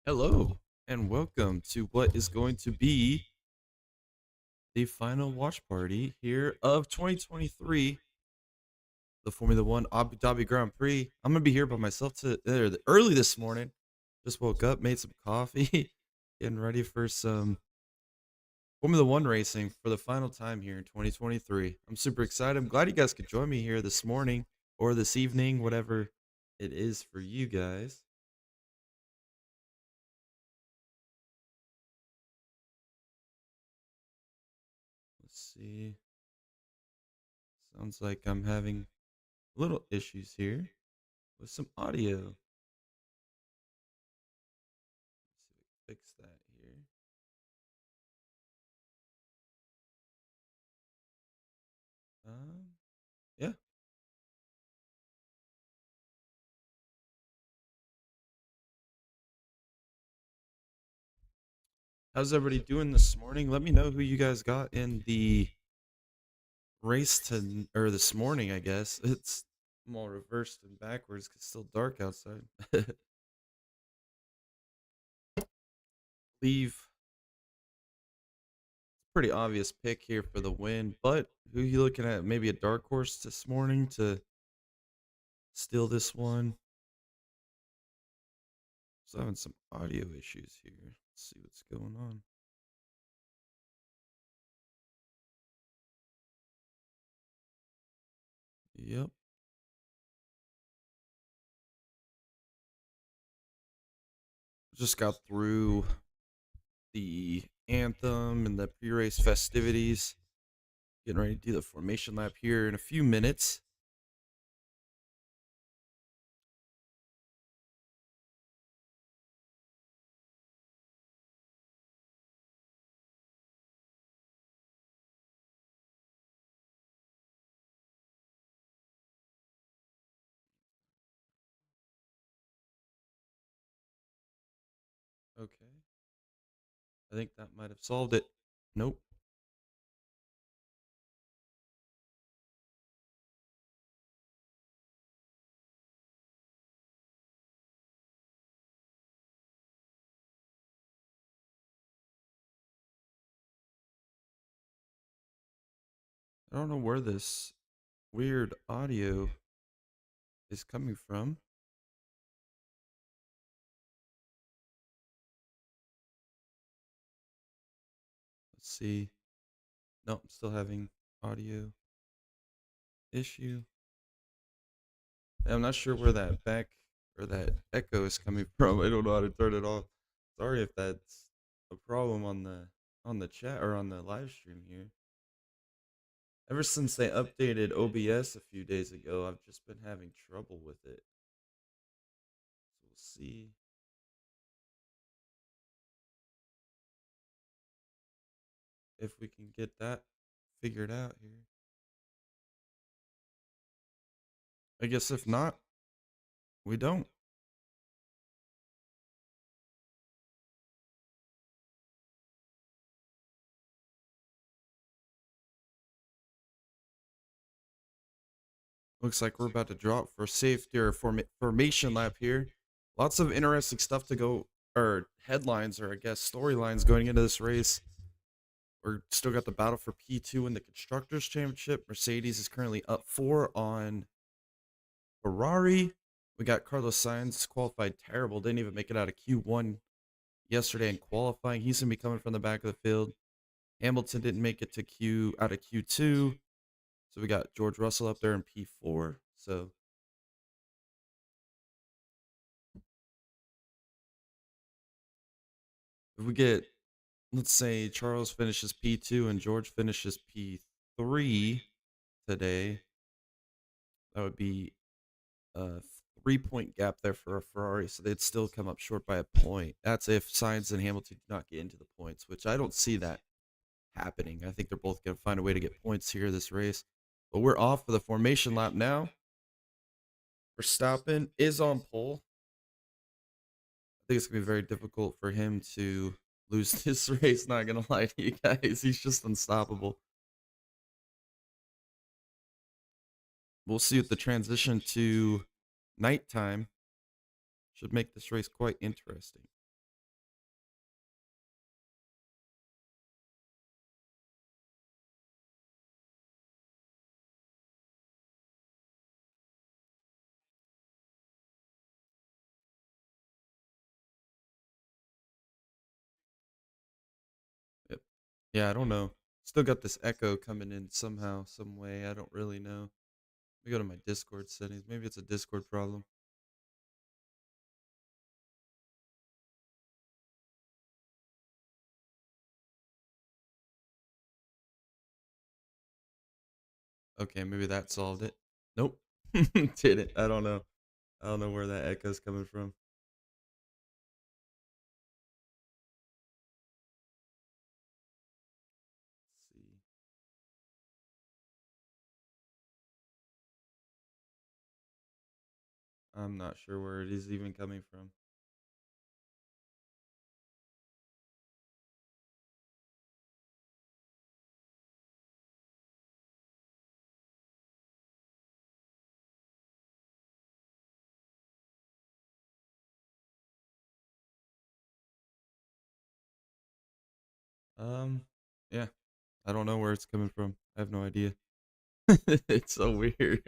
Hello, and welcome to what is going to be the final watch party here of 2023, the Formula One Abu Dhabi Grand Prix. I'm gonna be here by myself early this morning. Just woke up, made some coffee, getting ready for some Formula One racing for the final time here in 2023. I'm super excited. I'm glad you guys could join me here this morning or this evening, whatever it is for you guys. Let's see. Sounds like I'm having little issues here with some audio. Let's see if we fix that here. Yeah. How's everybody doing this morning? Let me know who you guys got in the race or this morning. I guess it's I'm all reversed and backwards 'cause it's still dark outside. Leave pretty obvious pick here for the win, but who you looking at? Maybe a dark horse this morning to steal this one. So having some audio issues here. Let's see what's going on. Yep. Just got through the anthem and the pre-race festivities. Getting ready to do the formation lap here in a few minutes. Okay. I think that might have solved it. Nope. I don't know where this weird audio is coming from. Let's see. No, I'm still having audio issue. I'm not sure where that back or that echo is coming from. I don't know how to turn it off. Sorry if that's a problem on the chat or on the live stream here. Ever since they updated OBS a few days ago, I've just been having trouble with it. So we'll see. If we can get that figured out here. I guess if not, we don't. Looks like we're about to drop for safety or formation lap here. Lots of interesting stuff to go, or headlines, or I guess storylines going into this race. We're still got the battle for P2 in the Constructors' Championship. Mercedes is currently up 4 on Ferrari. We got Carlos Sainz qualified terrible. Didn't even make it out of Q1 yesterday in qualifying. He's going to be coming from the back of the field. Hamilton didn't make it to out of Q2. So we got George Russell up there in P4. So if we get, let's say Charles finishes P2 and George finishes P3 today, that would be a 3 point gap there for a Ferrari. So they'd still come up short by a point. That's if Sainz and Hamilton do not get into the points, which I don't see that happening. I think they're both going to find a way to get points here this race. But we're off for the formation lap now. Verstappen is on pole. I think it's going to be very difficult for him to lose this race, not going to lie to you guys. He's just unstoppable. We'll see with the transition to nighttime. Should make this race quite interesting. Yeah, I don't know. Still got this echo coming in somehow, some way. I don't really know. Let me go to my Discord settings. Maybe it's a Discord problem. Okay, maybe that solved it. Nope. Did it. I don't know. I don't know where that echo's coming from. Let's see. I'm not sure where it is even coming from. Um, yeah, I don't know where it's coming from. I have no idea. It's so weird.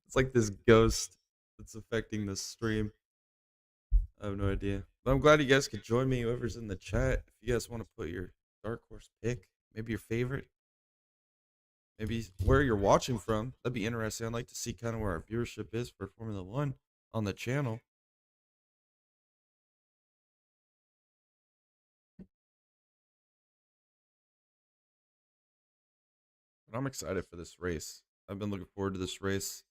It's like this ghost that's affecting the stream. I have no idea. But I'm glad you guys could join me. Whoever's in the chat, if you guys want to put your dark horse pick, maybe your favorite, maybe where you're watching from, that'd be interesting. I'd like to see kind of where our viewership is for Formula One on the channel. But I'm excited for this race. I've been looking forward to this race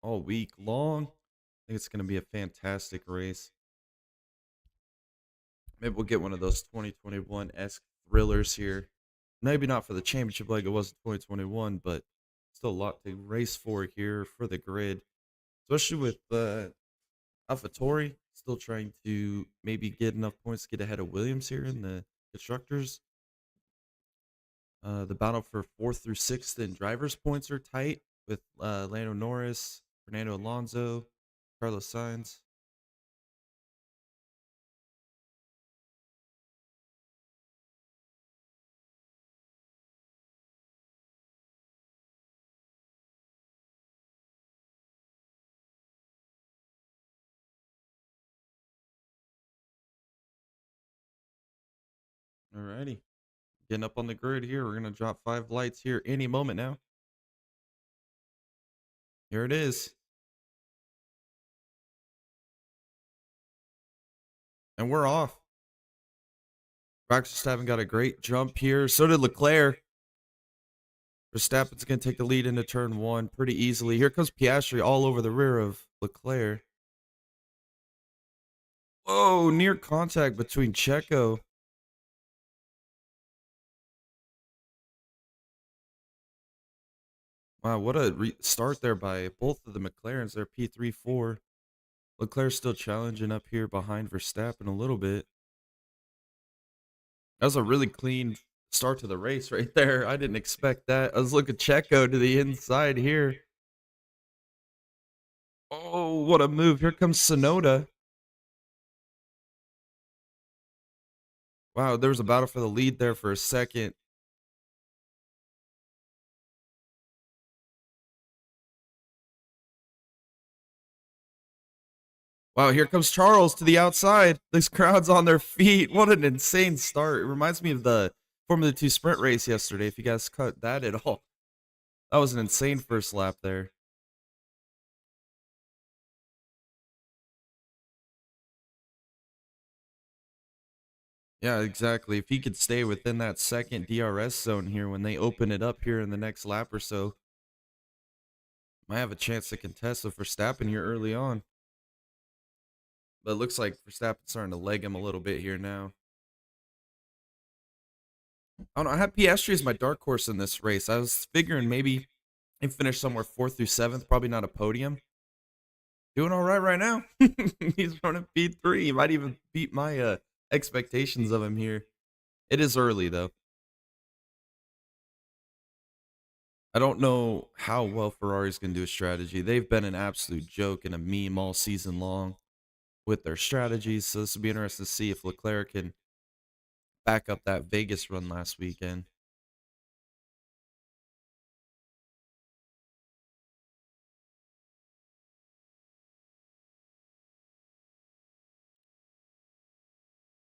all week long. I think it's going to be a fantastic race. Maybe we'll get one of those 2021-esque thrillers here. Maybe not for the championship like it was in 2021, but still a lot to race for here for the grid, especially with AlphaTauri still trying to maybe get enough points to get ahead of Williams here in the constructors. The battle for fourth through sixth in drivers' points are tight with Lando Norris, Fernando Alonso, Carlos Sainz. Alrighty. Getting up on the grid here. We're going to drop 5 lights here any moment now. Here it is. And we're off. Max Verstappen got a great jump here. So did Leclerc. Verstappen's going to take the lead into turn 1 pretty easily. Here comes Piastri all over the rear of Leclerc. Oh, near contact between Checo. Wow, what a start there by both of the McLarens. They're P3, 4. Leclerc's still challenging up here behind Verstappen a little bit. That was a really clean start to the race right there. I didn't expect that. I was looking Checo to the inside here. Oh, what a move. Here comes Sonoda. Wow, there was a battle for the lead there for a second. Wow, here comes Charles to the outside. This crowd's on their feet. What an insane start. It reminds me of the Formula 2 sprint race yesterday, if you guys caught that at all. That was an insane first lap there. Yeah, exactly. If he could stay within that second DRS zone here when they open it up here in the next lap or so, might have a chance to contest with Verstappen here early on. But it looks like Verstappen's starting to leg him a little bit here now. I don't know. I have Piastri as my dark horse in this race. I was figuring maybe he'd finish somewhere 4th through 7th, probably not a podium. Doing all right now. He's running P3. He might even beat my expectations of him here. It is early, though. I don't know how well Ferrari's going to do a strategy. They've been an absolute joke and a meme all season long with their strategies. So this will be interesting to see if Leclerc can back up that Vegas run last weekend.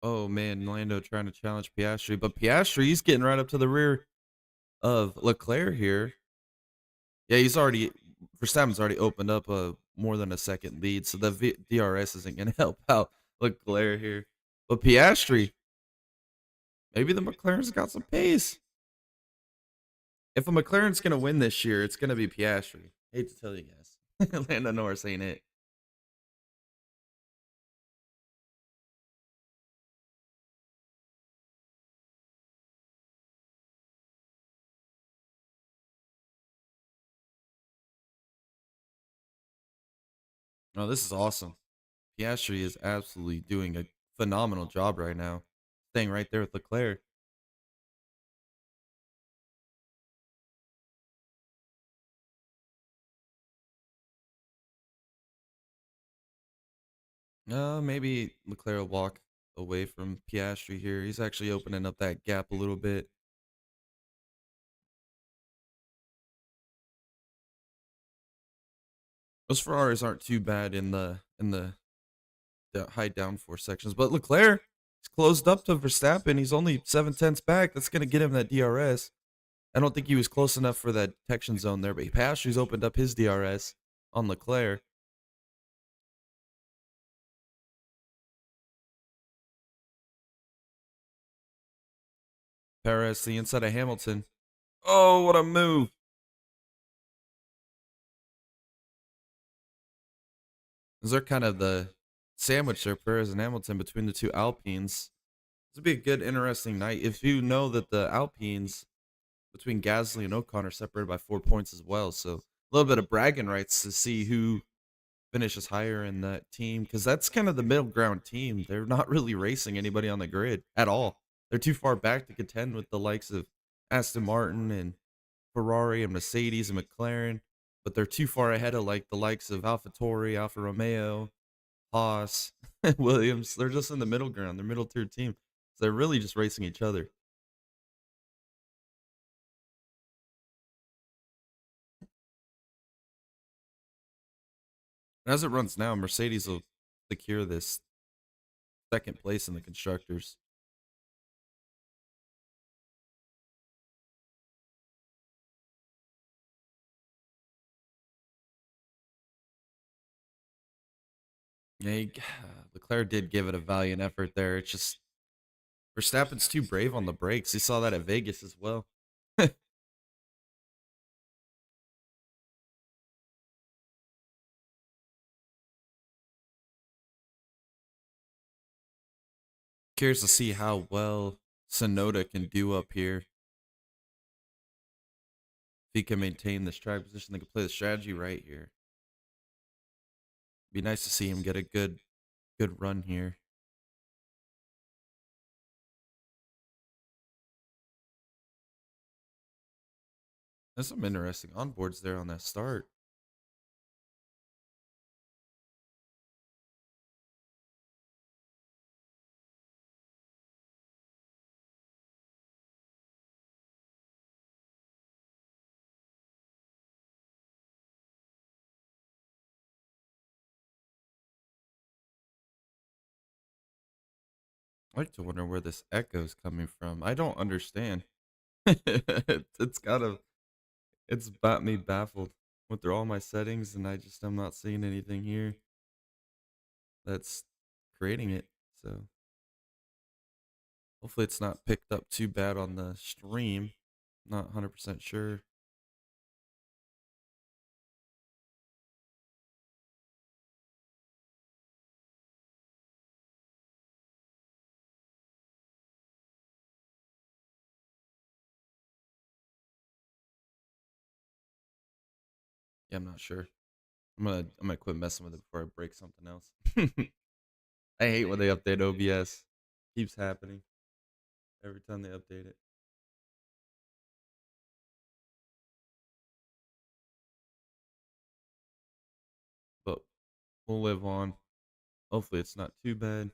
Oh man, Lando trying to challenge Piastri, but Piastri's getting right up to the rear of Leclerc here. Yeah, he's already Verstappen's already opened up a more than a second lead, so the DRS isn't going to help out Leclerc here. But Piastri, maybe the McLaren's got some pace. If a McLaren's going to win this year, it's going to be Piastri. Hate to tell you guys. Lando Norris ain't it. No, this is awesome. Piastri is absolutely doing a phenomenal job right now, staying right there with Leclerc. Maybe Leclerc will walk away from Piastri here. He's actually opening up that gap a little bit. Those Ferraris aren't too bad in the high downforce sections, but Leclerc is closed up to Verstappen. He's only 7 tenths back. That's gonna get him that DRS. I don't think he was close enough for that detection zone there, but Piastri's opened up his DRS on Leclerc. Perez the inside of Hamilton. Oh, what a move! Those are kind of the sandwich there, Perez and Hamilton between the two Alpines. This would be a good, interesting night. If you know that the Alpines between Gasly and Ocon are separated by 4 points as well, so a little bit of bragging rights to see who finishes higher in that team, because that's kind of the middle ground team. They're not really racing anybody on the grid at all. They're too far back to contend with the likes of Aston Martin and Ferrari and Mercedes and McLaren, but they're too far ahead of like the likes of AlphaTauri, Alfa Romeo, Haas, Williams. They're just in the middle ground. They're middle tier team. So they're really just racing each other. And as it runs now, Mercedes will secure this second place in the constructors. Yeah, Leclerc did give it a valiant effort there. It's just Verstappen's too brave on the brakes. You saw that at Vegas as well. Curious to see how well Sonoda can do up here. If he can maintain this track position, they can play the strategy right here. Be nice to see him get a good run here. There's some interesting onboards there on that start. I like to wonder where this echo's coming from. I don't understand. It's gotta it's got me baffled. Went through all my settings and I'm not seeing anything here that's creating it. So hopefully it's not picked up too bad on the stream. Not 100% sure. Yeah, I'm not sure. I'm gonna quit messing with it before I break something else. I hate when they update OBS. Keeps happening every time they update it. But we'll live on. Hopefully it's not too bad,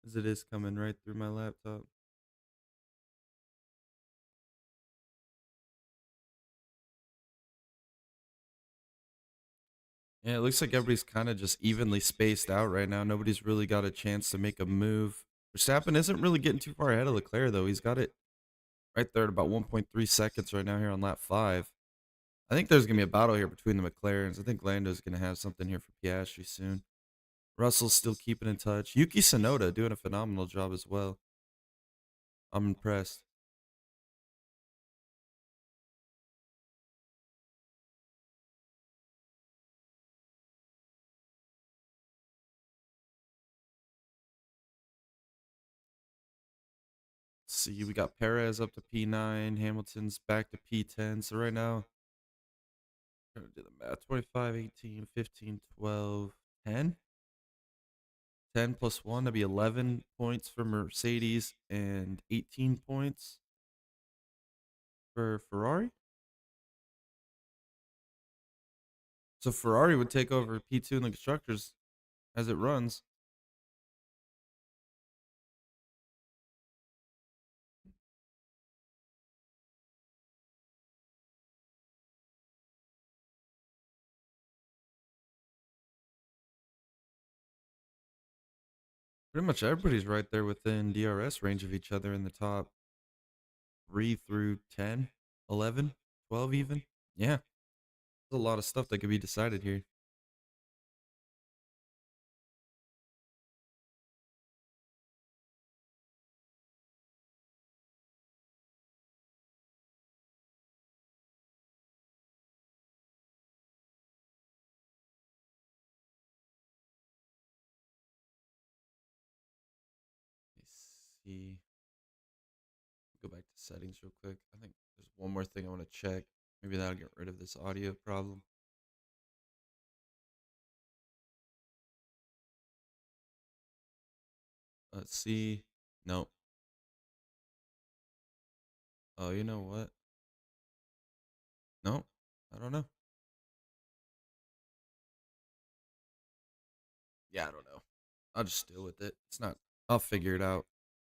as it is coming right through my laptop. Yeah, it looks like everybody's kind of just evenly spaced out right now. Nobody's really got a chance to make a move. Verstappen isn't really getting too far ahead of Leclerc, though. He's got it right there at about 1.3 seconds right now here on lap 5. I think there's going to be a battle here between the McLarens. I think Lando's going to have something here for Piastri soon. Russell's still keeping in touch. Yuki Tsunoda doing a phenomenal job as well. I'm impressed. Let's see, we got Perez up to P9. Hamilton's back to P10. So right now, trying to do the math. 25, 18, 15, 12, 10. 10 plus 1, that'd be 11 points for Mercedes and 18 points for Ferrari. So Ferrari would take over P2 in the constructors as it runs. Pretty much everybody's right there within DRS range of each other in the top 3 through 10, 11, 12 even. Yeah, there's a lot of stuff that could be decided here. Let's see. Go back to settings real quick. I think there's one more thing I want to check. Maybe that'll get rid of this audio problem. Let's see. Nope. Oh, you know what? Nope. I don't know. Yeah, I don't know. I'll just deal with it. It's not. I'll figure it out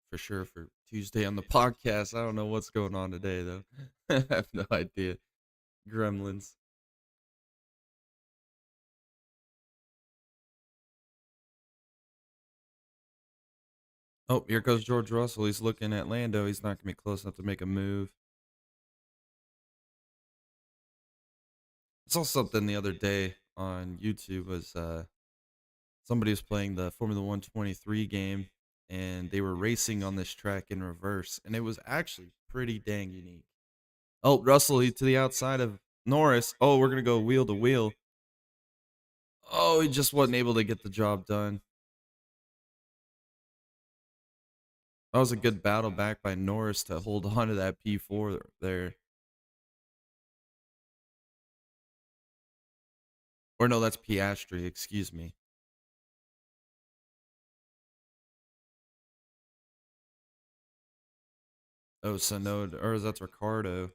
for sure for Tuesday on the podcast. I don't know what's going on today though. I have no idea. Gremlins. Oh, here goes George Russell. He's looking at Lando. He's not gonna be close enough to make a move. I saw something the other day on YouTube. Was somebody was playing the Formula 123 game, and they were racing on this track in reverse, and it was actually pretty dang unique. Oh, Russell, he to the outside of Norris. Oh, we're gonna go wheel to wheel. Oh, he just wasn't able to get the job done. That was a good battle back by Norris to hold on to that P4 there. Or no, that's Piastri, excuse me. Oh, Sonoda, or that's Ricardo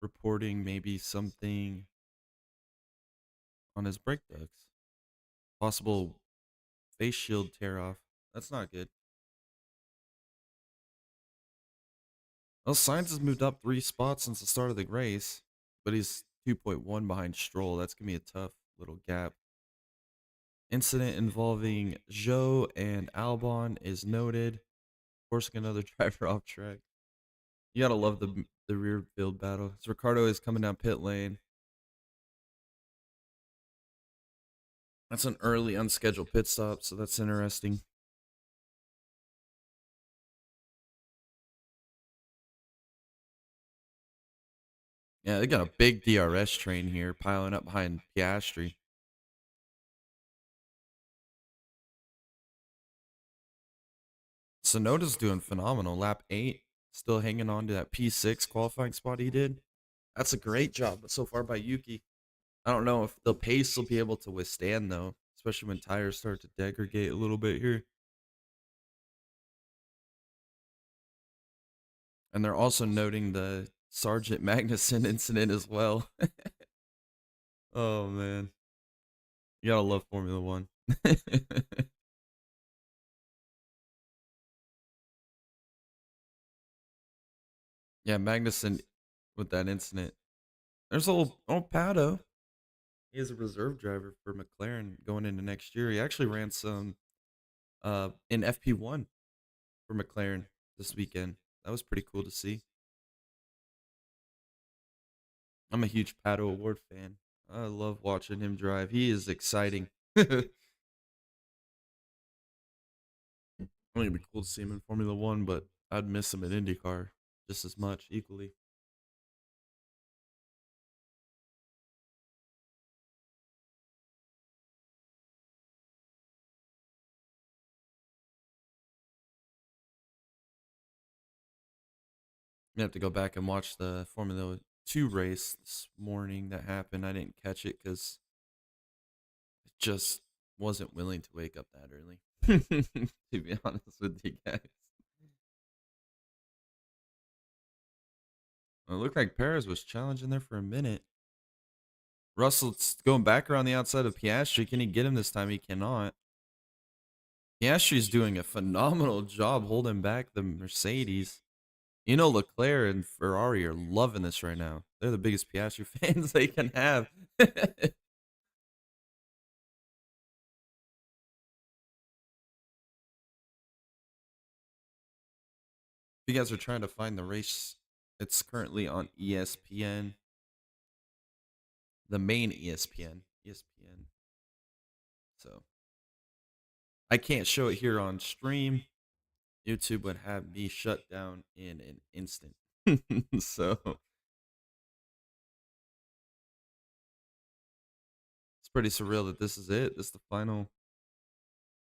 reporting maybe something on his brake ducts. Possible face shield tear off. That's not good. Well, Sainz has moved up 3 spots since the start of the race, but he's 2.1 behind Stroll. That's going to be a tough little gap. Incident involving Zhou and Albon is noted, forcing another driver off track. You gotta love the rear field battle. So Ricardo is coming down pit lane. That's an early unscheduled pit stop, so that's interesting. Yeah, they got a big DRS train here piling up behind Piastri. Sonoda's doing phenomenal. Lap 8, still hanging on to that P6 qualifying spot he did. That's a great job so far by Yuki. I don't know if the pace will be able to withstand, though, especially when tires start to degrade a little bit here. And they're also noting the Sergeant Magnuson incident as well. Oh, man. You gotta love Formula One. Yeah, Magnuson with that incident. There's old Pato. He is a reserve driver for McLaren going into next year. He actually ran some in FP1 for McLaren this weekend. That was pretty cool to see. I'm a huge Pato Award fan. I love watching him drive. He is exciting. I think it'd be cool to see him in Formula One, but I'd miss him in IndyCar just as much, equally. You have to go back and watch the Formula Two race this morning that happened. I didn't catch it because I just wasn't willing to wake up that early. To be honest with you guys, it looked like Perez was challenging there for a minute. Russell's going back around the outside of Piastri. Can he get him this time? He cannot. Piastri's doing a phenomenal job holding back the Mercedes. You know, Leclerc and Ferrari are loving this right now. They're the biggest Piastri fans they can have. If you guys are trying to find the race, it's currently on ESPN, the main ESPN. ESPN. So I can't show it here on stream. YouTube would have me shut down in an instant. So it's pretty surreal that this is it. This is the final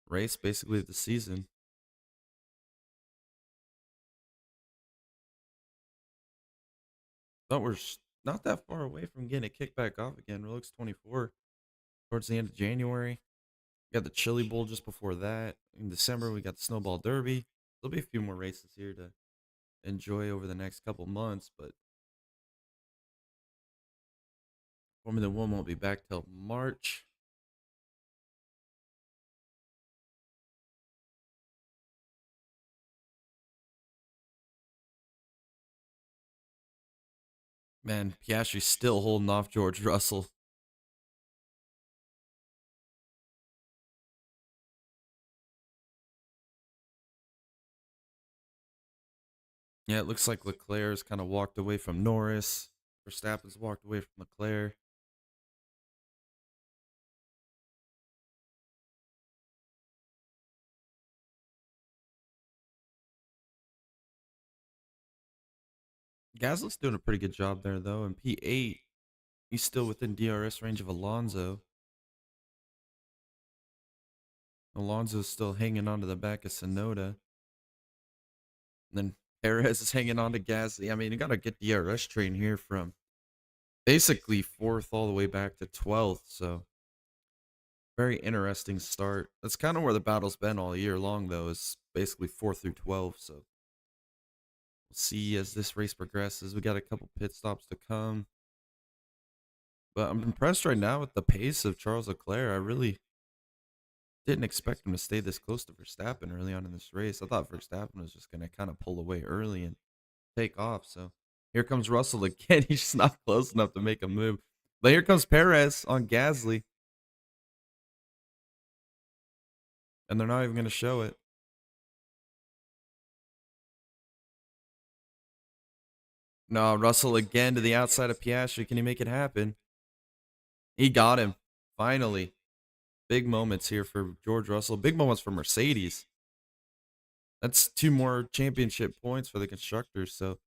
race, basically, of the season. But we're not that far away from getting it kicked back off again. Rolex 24 towards the end of January. We got the Chili Bowl just before that. In December, we got the Snowball Derby. There'll be a few more races here to enjoy over the next couple months, but Formula One won't be back till March. Man, Piastri's still holding off George Russell. Yeah, it looks like Leclerc's kind of walked away from Norris. Verstappen's walked away from Leclerc. Gasly's doing a pretty good job there, though. In P8, he's still within DRS range of Alonso. Alonso's still hanging on to the back of Sonoda. And then Perez is hanging on to Gasly. I mean, you got to get DRS train here from basically 4th all the way back to 12th. So, very interesting start. That's kind of where the battle's been all year long, though, is basically 4 through 12. So, we'll see as this race progresses. We got a couple pit stops to come. But I'm impressed right now with the pace of Charles Leclerc. I really didn't expect him to stay this close to Verstappen early on in this race. I thought Verstappen was just going to kind of pull away early and take off. So here comes Russell again. He's just not close enough to make a move. But here comes Perez on Gasly. And they're not even going to show it. No, Russell again to the outside of Piastri. Can he make it happen? He got him. Finally. Big moments here for George Russell. Big moments for Mercedes. That's 2 more championship points for the constructors. So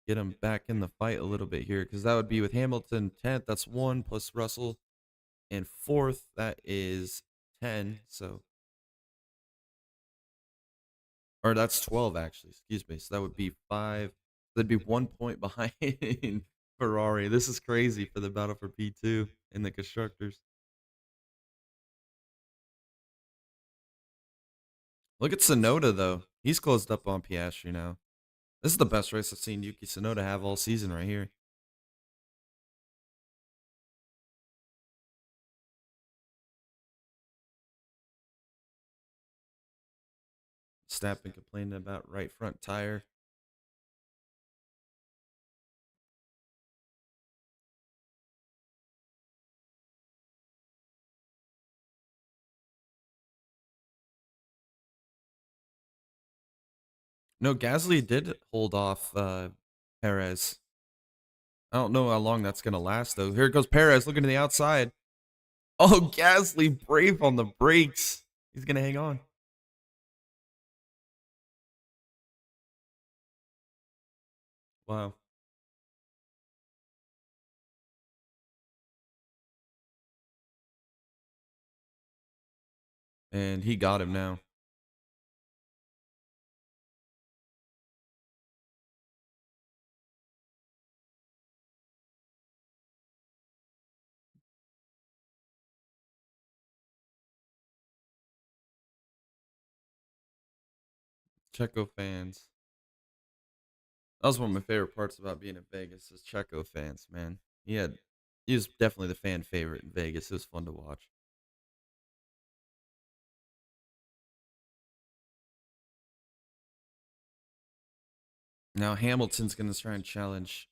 get him back in the fight a little bit here, because that would be with Hamilton 10th. That's 1 plus Russell in 4th. That is 10. So, or that's 12 actually. Excuse me. So that would be 5. That'd be 1 point behind Ferrari. This is crazy for the battle for P2 in the constructors. Look at Sonoda though. He's closed up on Piastri now. This is the best race I've seen Yuki Tsunoda have all season right here. Stappen complaining about right front tire. No, Gasly did hold off Perez. I don't know how long that's gonna last though. Here goes Perez looking to the outside. Oh, Gasly brave on the brakes. He's gonna hang on. Wow. And he got him now. Checo fans. That was one of my favorite parts about being in Vegas is Checo fans, man. He was definitely the fan favorite in Vegas. It was fun to watch. Now Hamilton's gonna try and challenge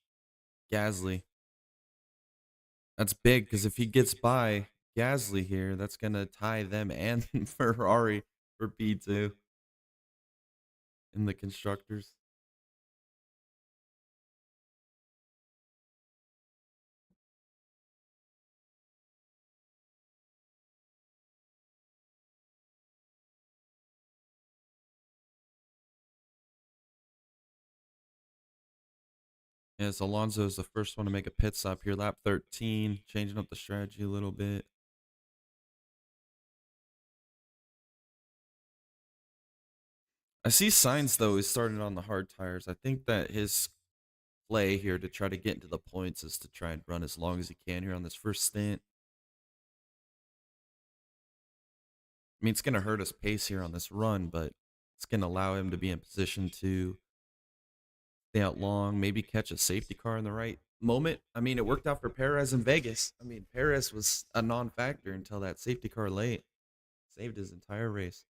Gasly. That's big because if he gets by Gasly here, that's gonna tie them and Ferrari for P2 in the constructors. Yes, Alonso is the first one to make a pit stop here, lap 13, changing up the strategy a little bit. I see signs though he's starting on the hard tires. I think that his play here to try to get into the points is to try and run as long as he can here on this first stint. I mean, it's going to hurt his pace here on this run, but it's going to allow him to be in position to stay out long, maybe catch a safety car in the right moment. I mean, it worked out for Perez in Vegas. I mean, Perez was a non factor until that safety car late. Saved his entire race.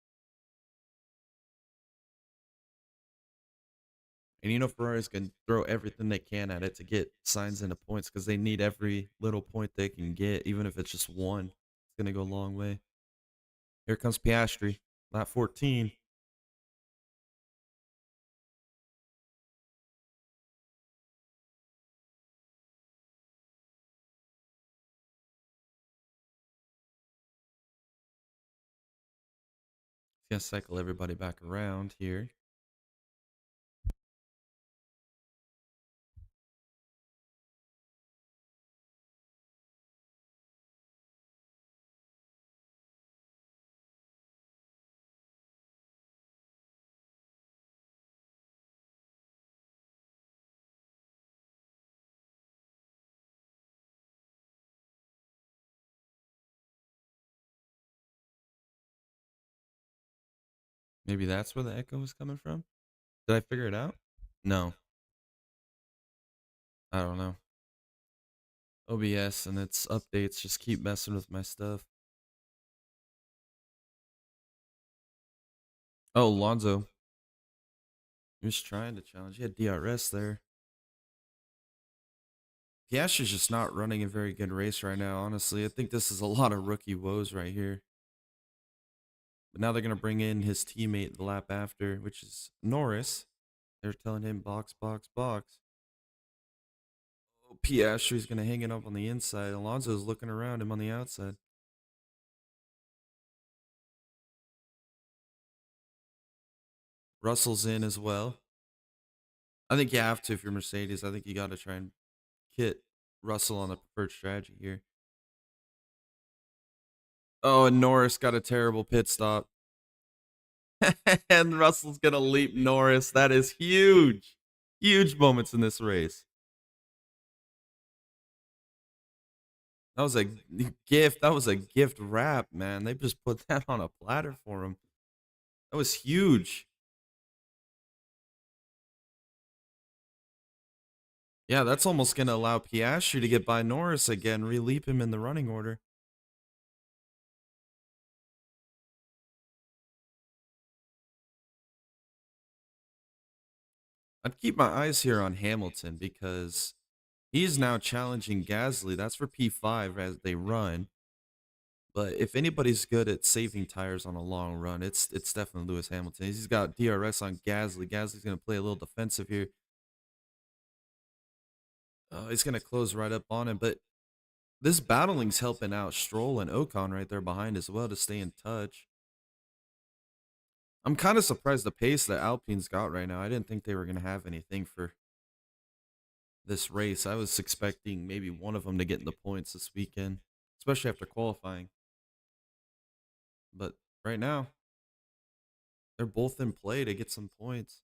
And you know, Ferrari's going to throw everything they can at it to get signs into points because they need every little point they can get, even if it's just one. It's going to go a long way. Here comes Piastri, lap 14. He's going to cycle everybody back around here. Maybe that's where the echo is coming from. Did I figure it out? No, I don't know. OBS and its updates just keep messing with my stuff. Oh, Lonzo. He was trying to challenge. He had DRS there. Piastri's just not running a very good race right now, honestly. I think this is a lot of rookie woes right here. But now they're going to bring in his teammate the lap after, which is Norris. They're telling him box, box, box. Oh, Piastri's going to hang it up on the inside. Alonso's looking around him on the outside. Russell's in as well. I think you have to if you're Mercedes. I think you got to try and hit Russell on the preferred strategy here. Oh, and Norris got a terrible pit stop. And Russell's going to leap Norris. That is huge. Huge moments in this race. That was a gift. That was a gift wrap, man. They just put that on a platter for him. That was huge. Yeah, that's almost going to allow Piastri to get by Norris again, re-leap him in the running order. I'd keep my eyes here on Hamilton because he's now challenging Gasly. That's for P5 as they run. But if anybody's good at saving tires on a long run, it's definitely Lewis Hamilton. He's got DRS on Gasly. Gasly's gonna play a little defensive here. He's gonna close right up on him, but this battling's helping out Stroll and Ocon right there behind as well to stay in touch. I'm kind of surprised the pace that Alpine's got right now. I didn't think they were gonna have anything for this race. I was expecting maybe one of them to get in the points this weekend, especially after qualifying. But right now, they're both in play to get some points.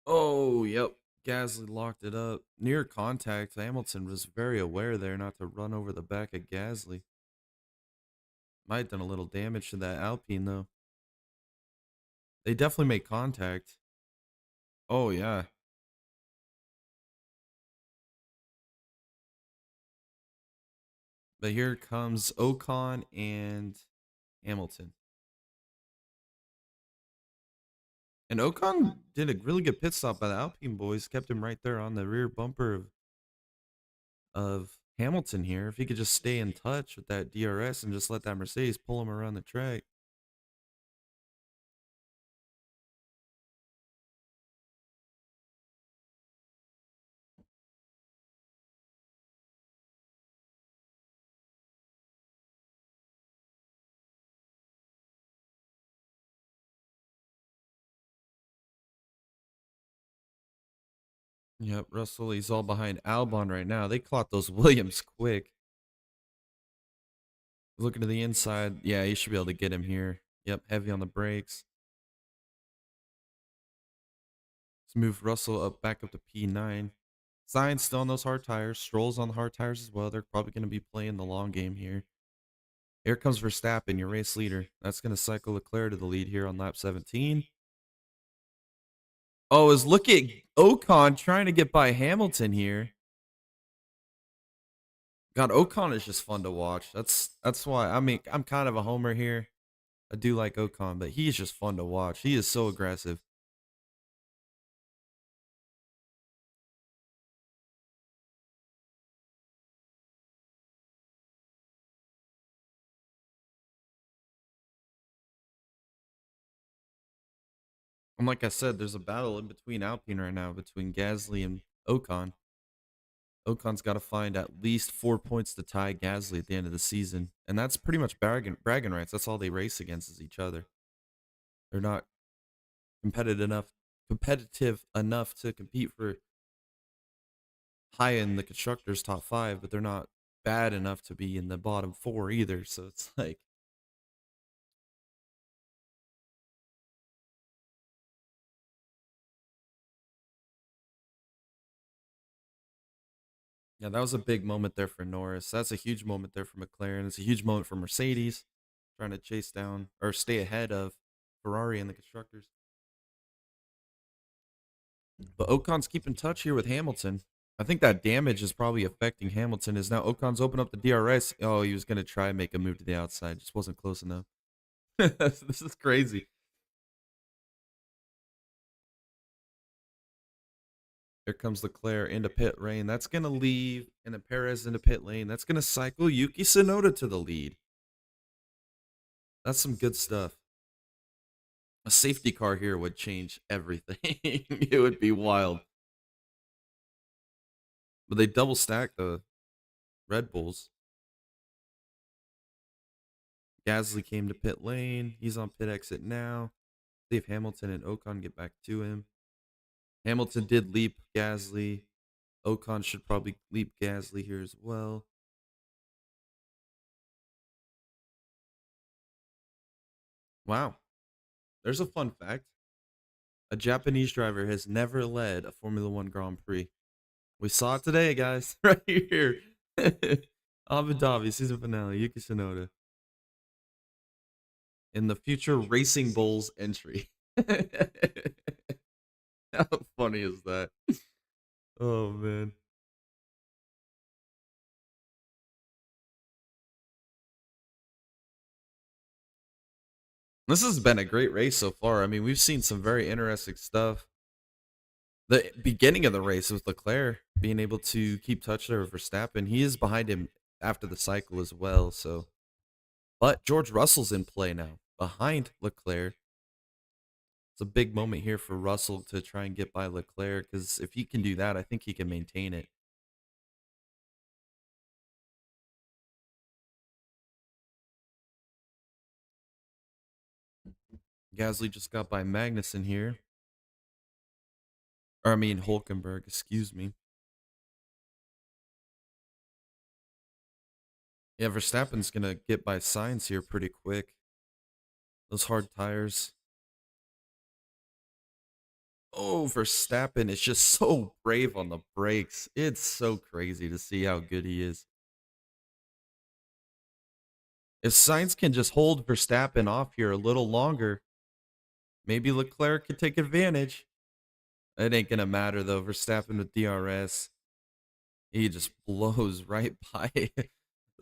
Oh, yep. Gasly locked it up. Near contact, Hamilton was very aware there not to run over the back of Gasly. Might have done a little damage to that Alpine, though. They definitely made contact. Oh, yeah. But here comes Ocon and Hamilton. And Ocon did a really good pit stop by the Alpine boys. Kept him right there on the rear bumper of Hamilton here. If he could just stay in touch with that DRS and just let that Mercedes pull him around the track. Yep, Russell, he's all behind Albon right now. They caught those Williams quick. Looking to the inside. Yeah, he should be able to get him here. Yep, heavy on the brakes. Let's move Russell up back up to P9. Sainz still on those hard tires. Stroll's on the hard tires as well. They're probably going to be playing the long game here. Here comes Verstappen, your race leader. That's going to cycle Leclerc to the lead here on lap 17. Oh, look at Ocon trying to get by Hamilton here. God, Ocon is just fun to watch. That's why I'm kind of a homer here. I do like Ocon, but he's just fun to watch. He is so aggressive. And like I said, there's a battle in between Alpine right now between Gasly and Ocon. Ocon's got to find at least 4 points to tie Gasly at the end of the season, and that's pretty much bragging rights. That's all they race against is each other. They're not competitive enough to compete for high in the constructors top 5, but they're not bad enough to be in the bottom 4 either. So it's like, yeah, that was a big moment there for Norris. That's a huge moment there for McLaren. It's a huge moment for Mercedes trying to chase down or stay ahead of Ferrari and the constructors. But Ocon's keeping touch here with Hamilton. I think that damage is probably affecting Hamilton. Is now Ocon's open up the DRS. Oh, he was going to try and make a move to the outside. Just wasn't close enough. This is crazy. Here comes Leclerc into pit lane. That's going to leave. And then Perez into pit lane. That's going to cycle Yuki Tsunoda to the lead. That's some good stuff. A safety car here would change everything. It would be wild. But they double stack the Red Bulls. Gasly came to pit lane. He's on pit exit now. See if Hamilton and Ocon get back to him. Hamilton did leap Gasly. Ocon should probably leap Gasly here as well. Wow. There's a fun fact. A Japanese driver has never led a Formula One Grand Prix. We saw it today, guys, right here. Abu Dhabi season finale, Yuki Tsunoda. In the future Racing Bulls entry. How funny is that? Oh, man. This has been a great race so far. I mean, we've seen some very interesting stuff. The beginning of the race with Leclerc being able to keep touch there with Verstappen. He is behind him after the cycle as well. So, but George Russell's in play now behind Leclerc. It's a big moment here for Russell to try and get by Leclerc because if he can do that, I think he can maintain it. Gasly just got by Magnussen here. Or I mean Hulkenberg, excuse me. Yeah, Verstappen's gonna get by Sainz here pretty quick. Those hard tires. Oh, Verstappen is just so brave on the brakes. It's so crazy to see how good he is. If Sainz can just hold Verstappen off here a little longer, maybe Leclerc could take advantage. It ain't gonna matter though. Verstappen with DRS, he just blows right by the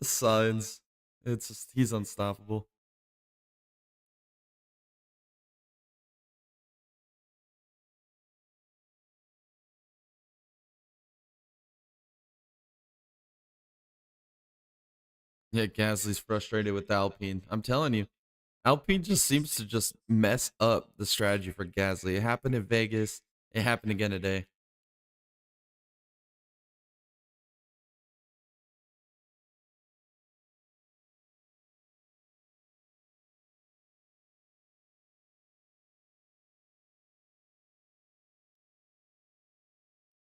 Sainz. It's just he's unstoppable. Yeah, Gasly's frustrated with Alpine. I'm telling you, Alpine just seems to just mess up the strategy for Gasly. It happened in Vegas. It happened again today.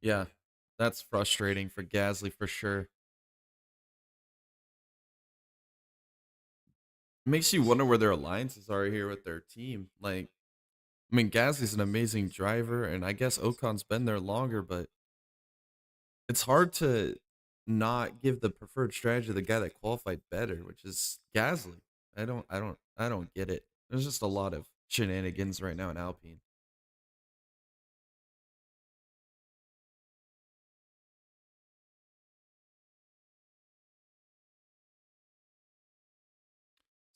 Yeah, that's frustrating for Gasly for sure. It makes you wonder where their alliances are here with their team. Like, I mean, Gasly's an amazing driver, and I guess Ocon's been there longer, but it's hard to not give the preferred strategy to the guy that qualified better, which is Gasly. I don't get it. There's just a lot of shenanigans right now in Alpine.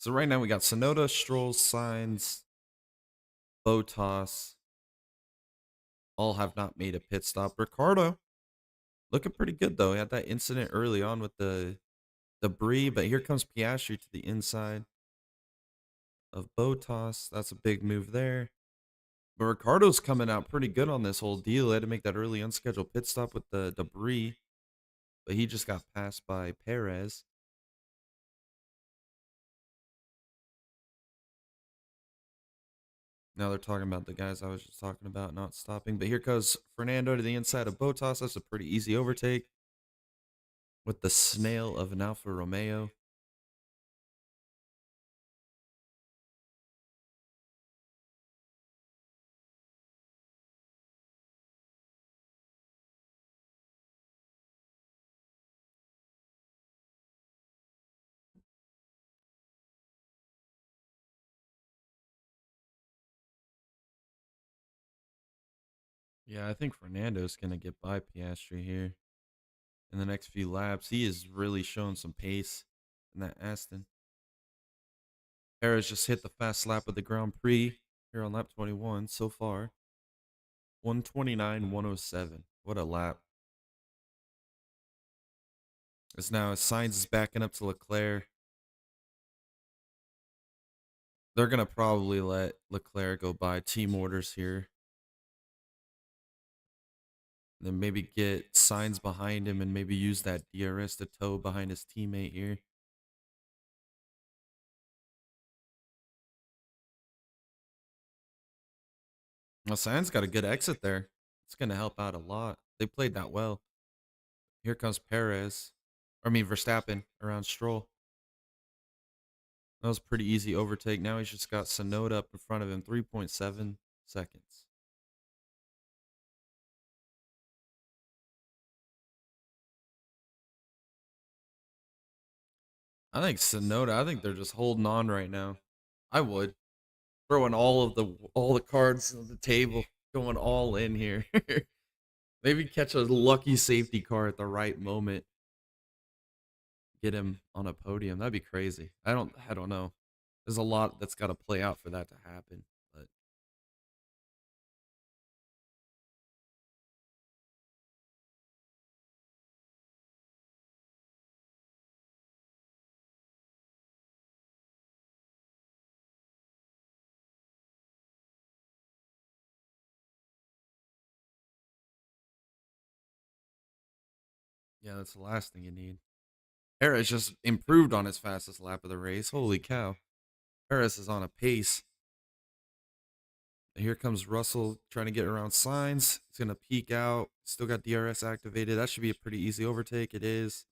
So right now we got Sonoda, Stroll, Signs, Botas, all have not made a pit stop. Ricardo looking pretty good though. He had that incident early on with the debris, but here comes Piastri to the inside of Botas. That's a big move there. But Ricardo's coming out pretty good on this whole deal. He had to make that early unscheduled pit stop with the debris, but he just got passed by Perez. Now they're talking about the guys I was just talking about not stopping. But here goes Fernando to the inside of Botas. That's a pretty easy overtake with the snail of an Alfa Romeo. Yeah, I think Fernando's going to get by Piastri here in the next few laps. He is really showing some pace in that Aston. Perez just hit the fast lap of the Grand Prix here on lap 21 so far. 129, 107. What a lap. As now Sainz is backing up to Leclerc. They're going to probably let Leclerc go by team orders here. Then maybe get Sainz behind him and maybe use that DRS to tow behind his teammate here. Well, Sainz got a good exit there. It's going to help out a lot. They played that well. Here comes Perez. I mean, Verstappen around Stroll. That was a pretty easy overtake. Now he's just got Sonoda up in front of him, 3.7 seconds. I think Sonoda, I think they're just holding on right now. I would. Throwing all the cards on the table, going all in here. Maybe catch a lucky safety car at the right moment. Get him on a podium. That'd be crazy. I don't know. There's a lot that's got to play out for that to happen. But Yeah, that's the last thing you need. Harris just improved on his fastest lap of the race. Holy cow. Harris is on a pace. And here comes Russell trying to get around Sainz. He's going to peek out. Still got DRS activated. That should be a pretty easy overtake. It is.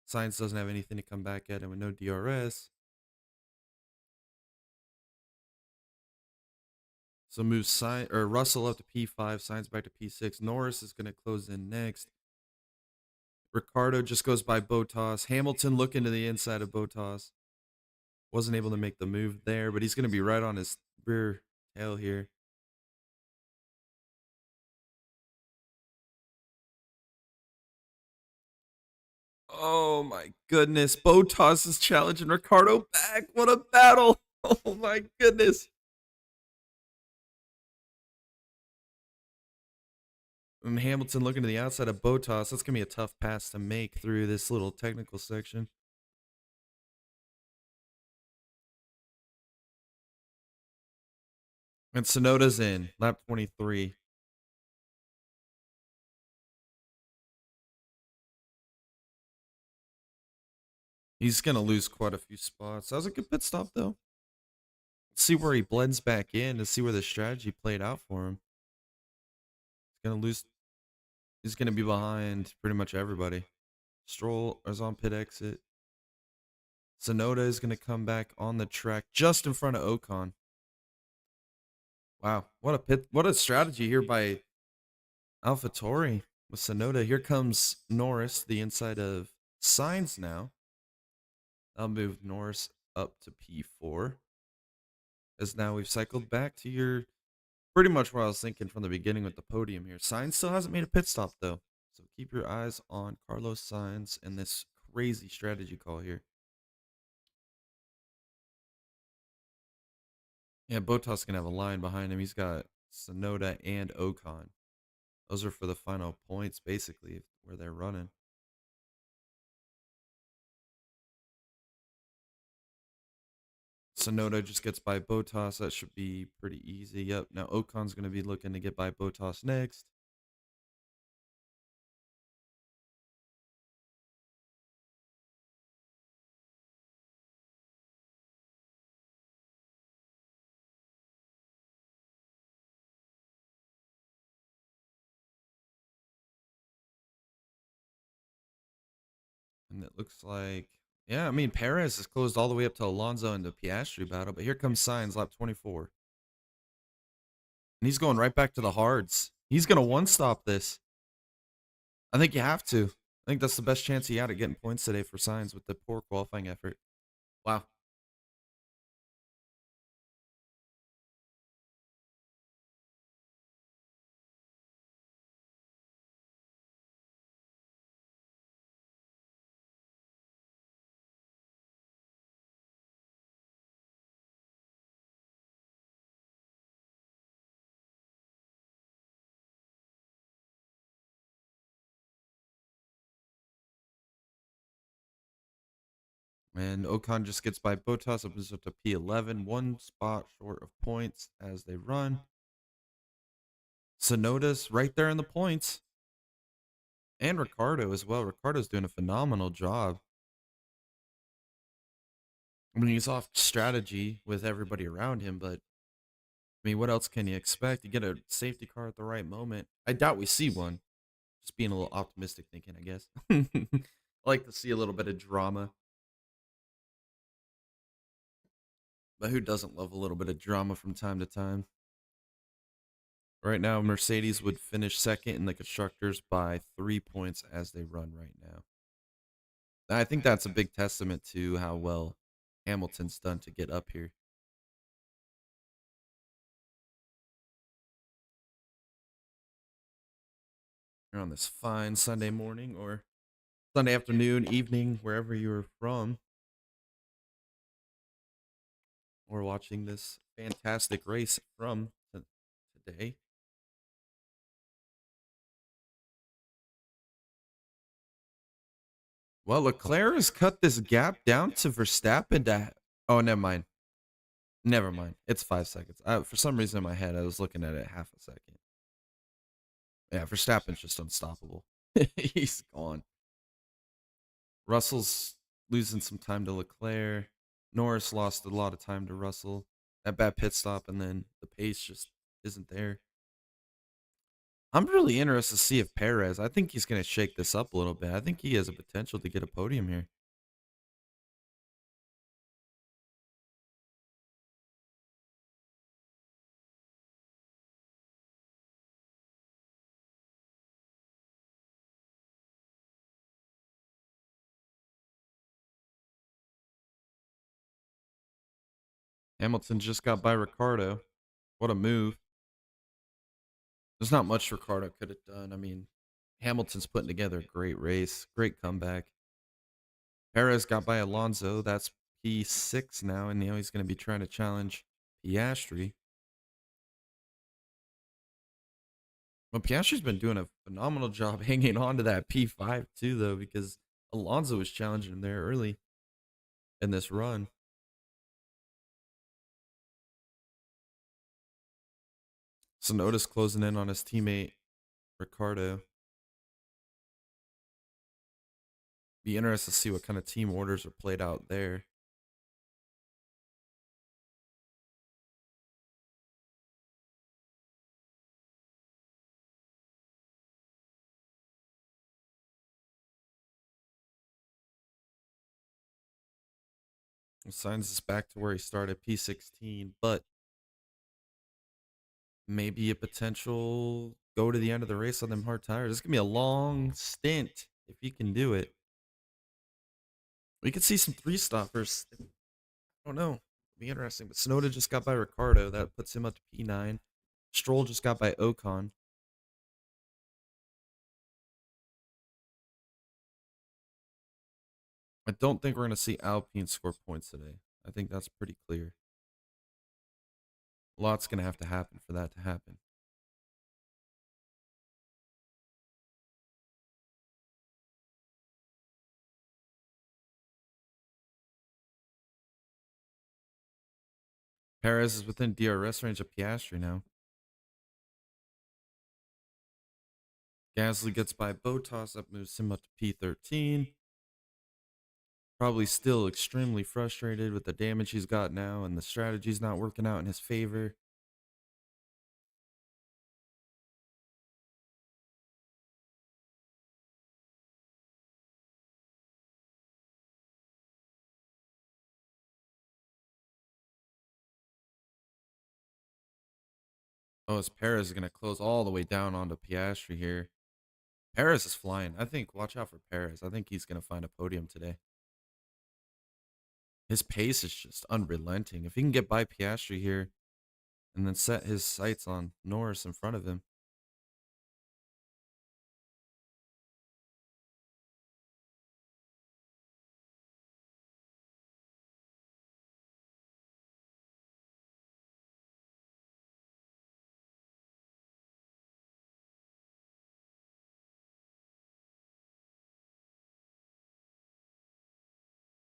Sainz doesn't have anything to come back at, and with no DRS. So moves Russell up to P5, Sainz back to P6. Norris is going to close in next. Ricardo just goes by Bottas. Hamilton looking to the inside of Bottas. Wasn't able to make the move there, but he's going to be right on his rear tail here. Oh my goodness. Bottas is challenging Ricardo back. What a battle. Oh my goodness. And Hamilton looking to the outside of Bottas. That's going to be a tough pass to make through this little technical section. And Tsunoda's in, lap 23. He's going to lose quite a few spots. That was a good pit stop, though. Let's see where he blends back in to see where the strategy played out for him. He's going to lose. He's going to be behind pretty much everybody. Stroll is on pit exit. Tsunoda is going to come back on the track just in front of Ocon. Wow, what a strategy here by AlphaTauri with Tsunoda. Here comes Norris, the inside of Sainz now. I'll move Norris up to P4. As now we've cycled back to your pretty much what I was thinking from the beginning with the podium here. Sainz still hasn't made a pit stop though. So keep your eyes on Carlos Sainz and this crazy strategy call here. Yeah, Bottas can have a line behind him. He's got Tsunoda and Ocon. Those are for the final points, basically, where they're running. Tsunoda just gets by Bottas. That should be pretty easy. Yep. Now Ocon's going to be looking to get by Bottas next. And it looks like, yeah, I mean, Perez is closed all the way up to Alonso in the Piastri battle. But here comes Sainz, lap 24. And he's going right back to the hards. He's going to one-stop this. I think you have to. I think that's the best chance he had at getting points today for Sainz with the poor qualifying effort. Wow. And Ocon just gets by Bottas up to P11, one spot short of points as they run. Tsunoda's right there in the points. And Ricardo as well. Ricardo's doing a phenomenal job. I mean, he's off strategy with everybody around him, but I mean, what else can you expect? You get a safety car at the right moment. I doubt we see one. Just being a little optimistic thinking, I guess. I like to see a little bit of drama. But who doesn't love a little bit of drama from time to time? Right now, Mercedes would finish second in the constructors by 3 points as they run right now. I think that's a big testament to how well Hamilton's done to get up here. You're on this fine Sunday morning or Sunday afternoon, evening, wherever you're from. We're watching this fantastic race from today. Well, Leclerc has cut this gap down to Verstappen to... Oh, never mind. Never mind. It's 5 seconds. For some reason in my head, I was looking at it half a second. Yeah, Verstappen's just unstoppable. He's gone. Russell's losing some time to Leclerc. Norris lost a lot of time to Russell. That bad pit stop, and then the pace just isn't there. I'm really interested to see if Perez. I think he's going to shake this up a little bit. I think he has a potential to get a podium here. Hamilton just got by Ricardo. What a move. There's not much Ricardo could have done. I mean, Hamilton's putting together a great race, great comeback. Perez got by Alonso. That's P6 now, and now he's going to be trying to challenge Piastri. Well, Piastri's been doing a phenomenal job hanging on to that P5 too, though, because Alonso was challenging him there early in this run. Sonoda's closing in on his teammate Ricardo. Be interested to see what kind of team orders are played out there. Signs us back to where he started, P16, but maybe a potential go to the end of the race on them hard tires. This is gonna be a long stint if he can do it. We could see some three stoppers. I don't know. It'll be interesting. But Sonoda just got by Ricardo. That puts him up to P9. Stroll just got by Ocon. I don't think we're going to see Alpine score points today. I think that's pretty clear. A lot's going to have to happen for that to happen. Perez is within DRS range of Piastri now. Gasly gets by Bottas. That moves him up to P13. Probably still extremely frustrated with the damage he's got now, and the strategy's not working out in his favor. Oh, his Perez is going to close all the way down onto Piastri here. Perez is flying. I think, watch out for Perez. I think he's going to find a podium today. His pace is just unrelenting. If he can get by Piastri here and then set his sights on Norris in front of him.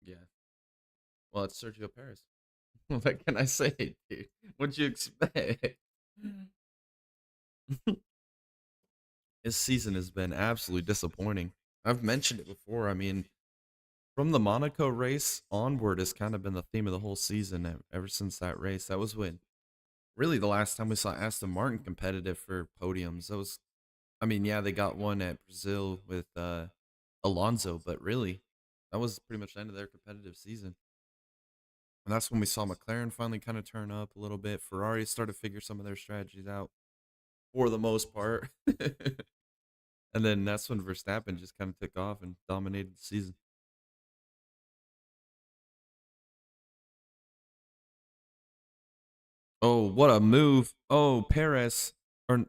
Yeah. Well, it's Sergio Perez. What can I say, dude? What'd you expect? His season has been absolutely disappointing. I've mentioned it before. I mean, from the Monaco race onward has kind of been the theme of the whole season ever since that race. That was when really the last time we saw Aston Martin competitive for podiums. That was, I mean, yeah, they got one at Brazil with Alonso, but really, that was pretty much the end of their competitive season. And that's when we saw McLaren finally kind of turn up a little bit. Ferrari started to figure some of their strategies out for the most part. And then that's when Verstappen just kind of took off and dominated the season. Oh, what a move. Oh, Perez. Or,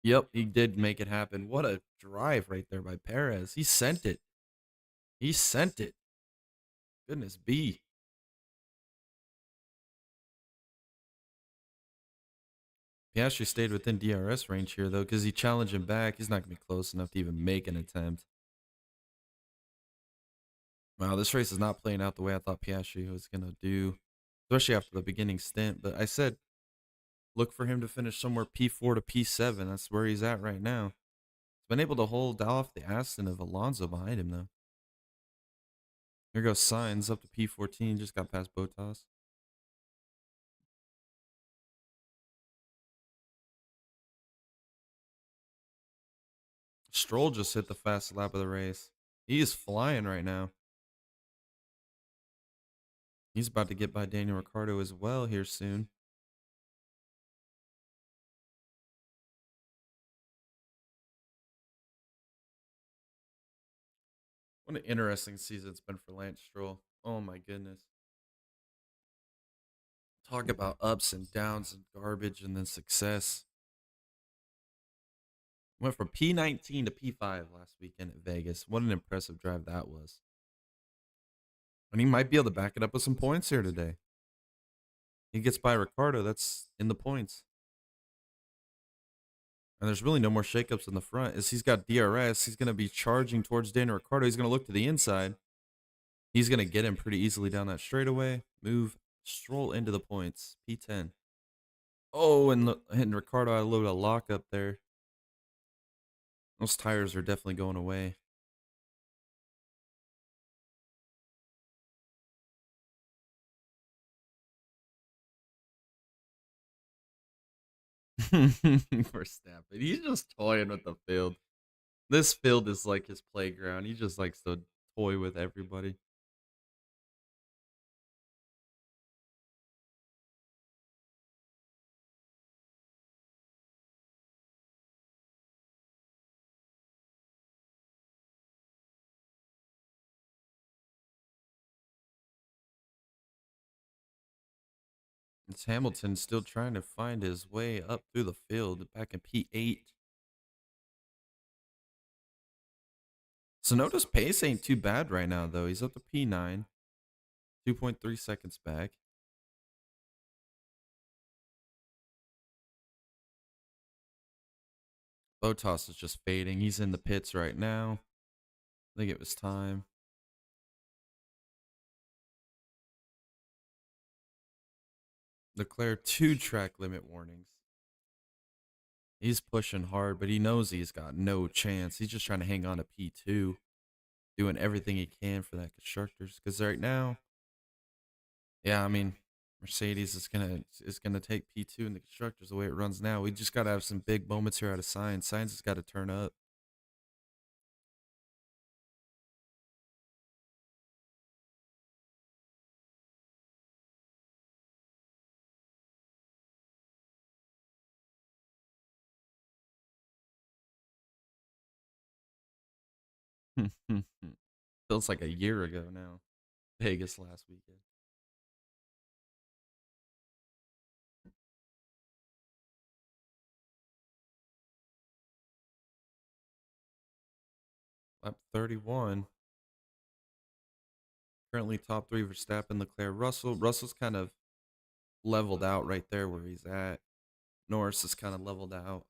yep, he did make it happen. What a drive right there by Perez. He sent it. He sent it. Goodness B. Piastri stayed within DRS range here, though, because he challenged him back. He's not going to be close enough to even make an attempt. Wow, this race is not playing out the way I thought Piastri was going to do, especially after the beginning stint. But I said, look for him to finish somewhere P4 to P7. That's where he's at right now. He's been able to hold off the Aston of Alonso behind him, though. Here goes Signs up to P14. Just got past Bottas. Stroll just hit the fastest lap of the race. He is flying right now. He's about to get by Daniel Ricciardo as well here soon. What an interesting season it's been for Lance Stroll. Oh my goodness. Talk about ups and downs and garbage and then success. Went from P19 to P5 last weekend at Vegas. What an impressive drive that was. And he might be able to back it up with some points here today. He gets by Ricardo. That's in the points. And there's really no more shakeups in the front. As he's got DRS, he's going to be charging towards Daniel Ricciardo. He's going to look to the inside. He's going to get him pretty easily down that straightaway. Move, Stroll into the points. P10. Oh, and hitting Ricardo out a little bit of lock up there. Those tires are definitely going away. Verstappen. He's just toying with the field. This field is like his playground. He just likes to toy with everybody. It's Hamilton still trying to find his way up through the field back in P8. Sonoda's pace ain't too bad right now, though. He's up to P9, 2.3 seconds back. Bottas is just fading. He's in the pits right now. I think it was time. Declare 2 track limit warnings. He's pushing hard, but he knows he's got no chance. He's just trying to hang on to P2, doing everything he can for that constructors. Because right now, yeah, I mean, Mercedes is gonna take P2 in the constructors the way it runs now. We just gotta have some big moments here out of Sainz. Sainz has got to turn up. Feels like a year ago now. Vegas last weekend. Lap 31. Currently top 3 Verstappen, Leclerc, Russell. Russell's kind of leveled out right there where he's at. Norris is kind of leveled out.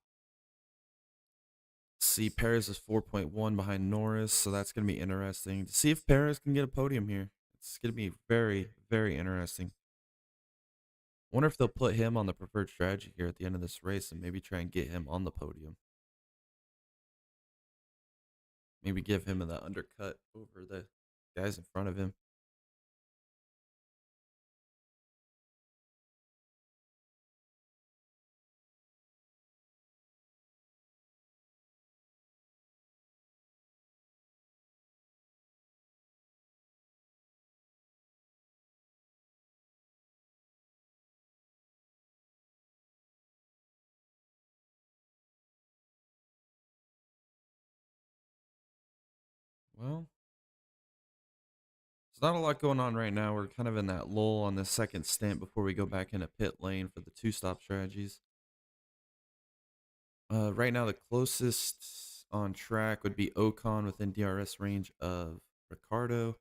See, Perez is 4.1 behind Norris, so that's going to be interesting to see if Perez can get a podium here. It's going to be very, very interesting. Wonder if they'll put him on the preferred strategy here at the end of this race and maybe try and get him on the podium. Maybe give him the undercut over the guys in front of him. Well, there's not a lot going on right now. We're kind of in that lull on the second stint before we go back into pit lane for the 2-stop strategies. Right now, the closest on track would be Ocon within DRS range of Ricardo.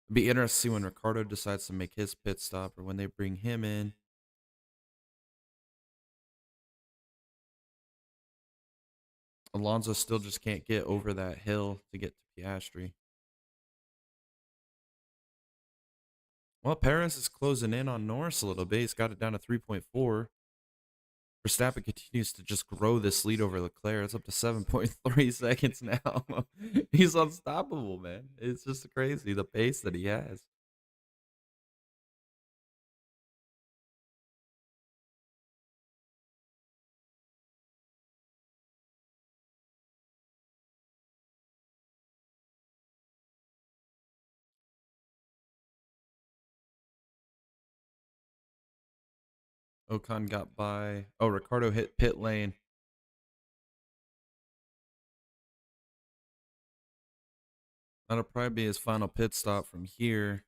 It'd be interesting to see when Ricardo decides to make his pit stop or when they bring him in. Alonso still just can't get over that hill to get to Piastri. Well, Perez is closing in on Norris a little bit. He's got it down to 3.4. Verstappen continues to just grow this lead over Leclerc. It's up to 7.3 seconds now. He's unstoppable, man. It's just crazy the pace that he has. Ocon got by. Oh, Ricardo hit pit lane. That'll probably be his final pit stop from here.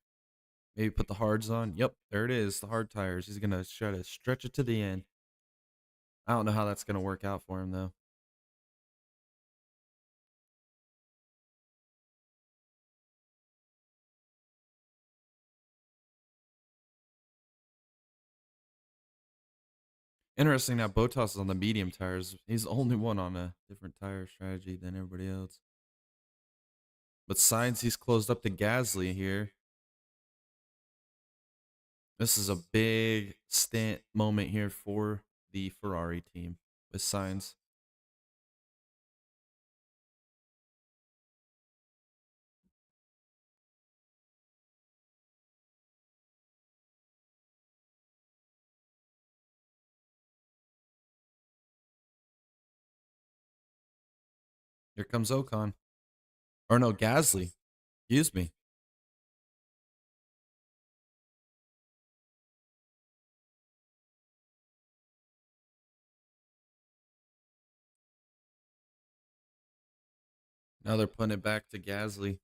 Maybe put the hards on. Yep, there it is. The hard tires. He's going to try to stretch it to the end. I don't know how that's going to work out for him, though. Interesting that Bottas is on the medium tires. He's the only one on a different tire strategy than everybody else. But Sainz, he's closed up to Gasly here. This is a big stint moment here for the Ferrari team with Sainz. Here comes Ocon. Or no, Gasly. Excuse me. Now they're putting it back to Gasly.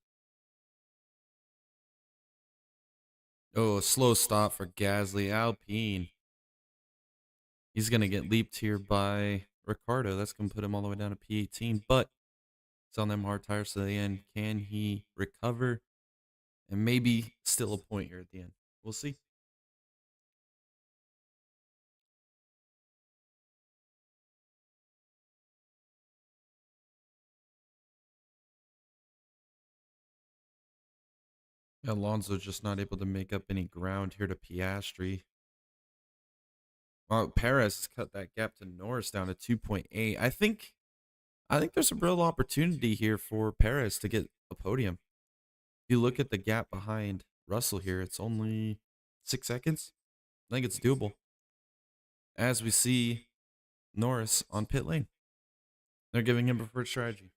Oh, a slow stop for Gasly. Alpine. He's going to get leaped here by Ricardo. That's going to put him all the way down to P18. But it's on them hard tires to the end. Can he recover? And maybe still a point here at the end. We'll see. Alonso just not able to make up any ground here to Piastri. Well, Perez has cut that gap to Norris down to 2.8. I think there's a real opportunity here for Perez to get a podium. If you look at the gap behind Russell here, it's only 6 seconds. I think it's doable. As we see Norris on pit lane, they're giving him preferred strategy.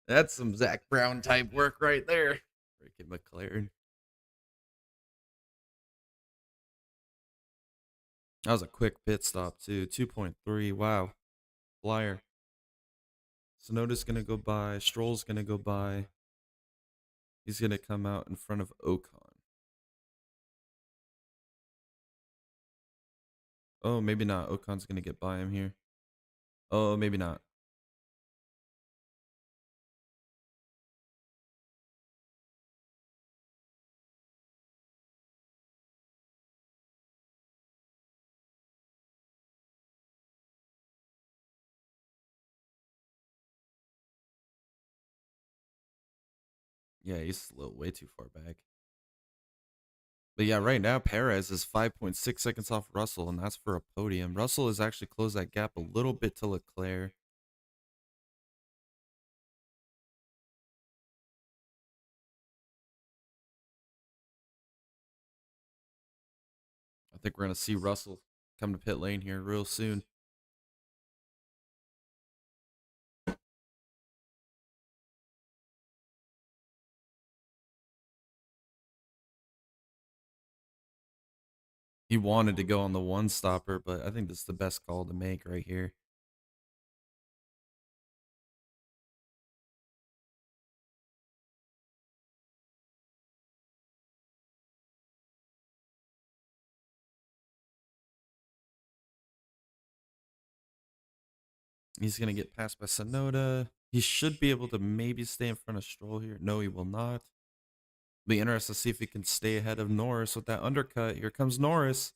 That's some Zach Brown type work right there. Freaking McLaren. That was a quick pit stop too. 2.3. Wow. Flyer. Sonoda's gonna go by. Stroll's gonna go by. He's gonna come out in front of Ocon. Oh, maybe not. Ocon's gonna get by him here. Oh, maybe not. Yeah, he's a little way too far back. But yeah, right now Perez is 5.6 seconds off Russell, and that's for a podium. Russell has actually closed that gap a little bit to Leclerc. I think we're gonna see Russell come to pit lane here real soon. He wanted to go on the one stopper, but I think this is the best call to make right here. He's going to get passed by Sonoda. He should be able to maybe stay in front of Stroll here. No, he will not. Be interested to see if he can stay ahead of Norris with that undercut. Here comes Norris.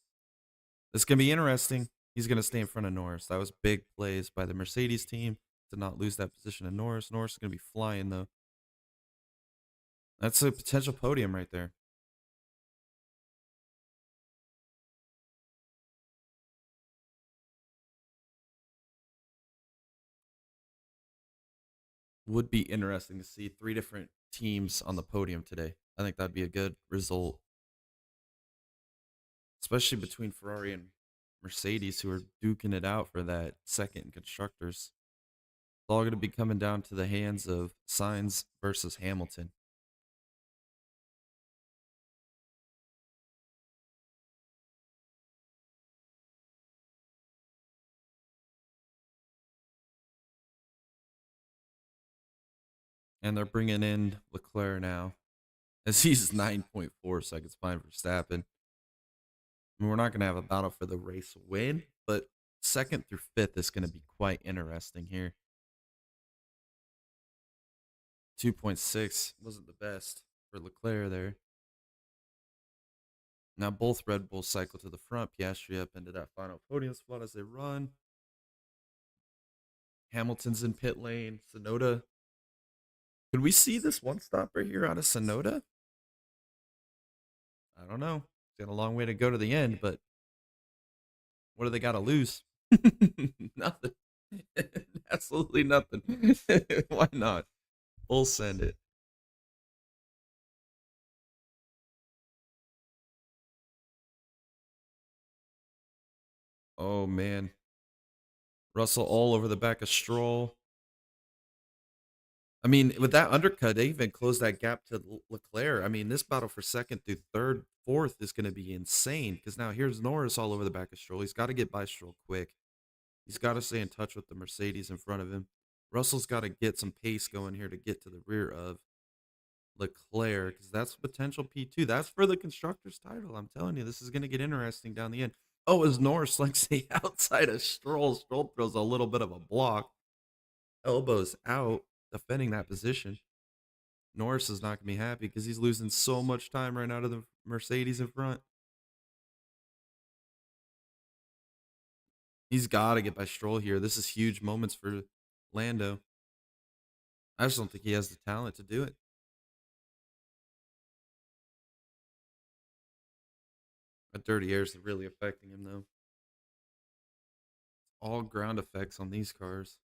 This is going to be interesting. He's going to stay in front of Norris. That was big plays by the Mercedes team to not lose that position to Norris. Norris is going to be flying, though. That's a potential podium right there. Would be interesting to see three different teams on the podium today. I think that'd be a good result, especially between Ferrari and Mercedes, who are duking it out for that second in constructors. It's all going to be coming down to the hands of Sainz versus Hamilton. And they're bringing in Leclerc now, as he's 9.4 seconds behind Verstappen. I mean, we're not going to have a battle for the race win, but second through fifth is going to be quite interesting here. 2.6 wasn't the best for Leclerc there. Now both Red Bulls cycle to the front. Piastri up into that final podium spot as they run. Hamilton's in pit lane. Sonoda. Could we see this one stopper here out of Sonoda? I don't know. It's got a long way to go to the end, but what do they got to lose? Nothing. Absolutely nothing. Why not? We'll send it. Oh, man. Russell all over the back of Stroll. I mean, with that undercut, they even closed that gap to Leclerc. I mean, this battle for second through third, fourth is going to be insane because now here's Norris all over the back of Stroll. He's got to get by Stroll quick. He's got to stay in touch with the Mercedes in front of him. Russell's got to get some pace going here to get to the rear of Leclerc because that's potential P2. That's for the constructors' title. I'm telling you, this is going to get interesting down the end. Oh, as Norris likes the outside of Stroll, Stroll throws a little bit of a block, elbows out, defending that position. Norris is not going to be happy because he's losing so much time right now to the Mercedes in front. He's got to get by Stroll here. This is huge moments for Lando. I just don't think he has the talent to do it. That dirty air is really affecting him, though. All ground effects on these cars.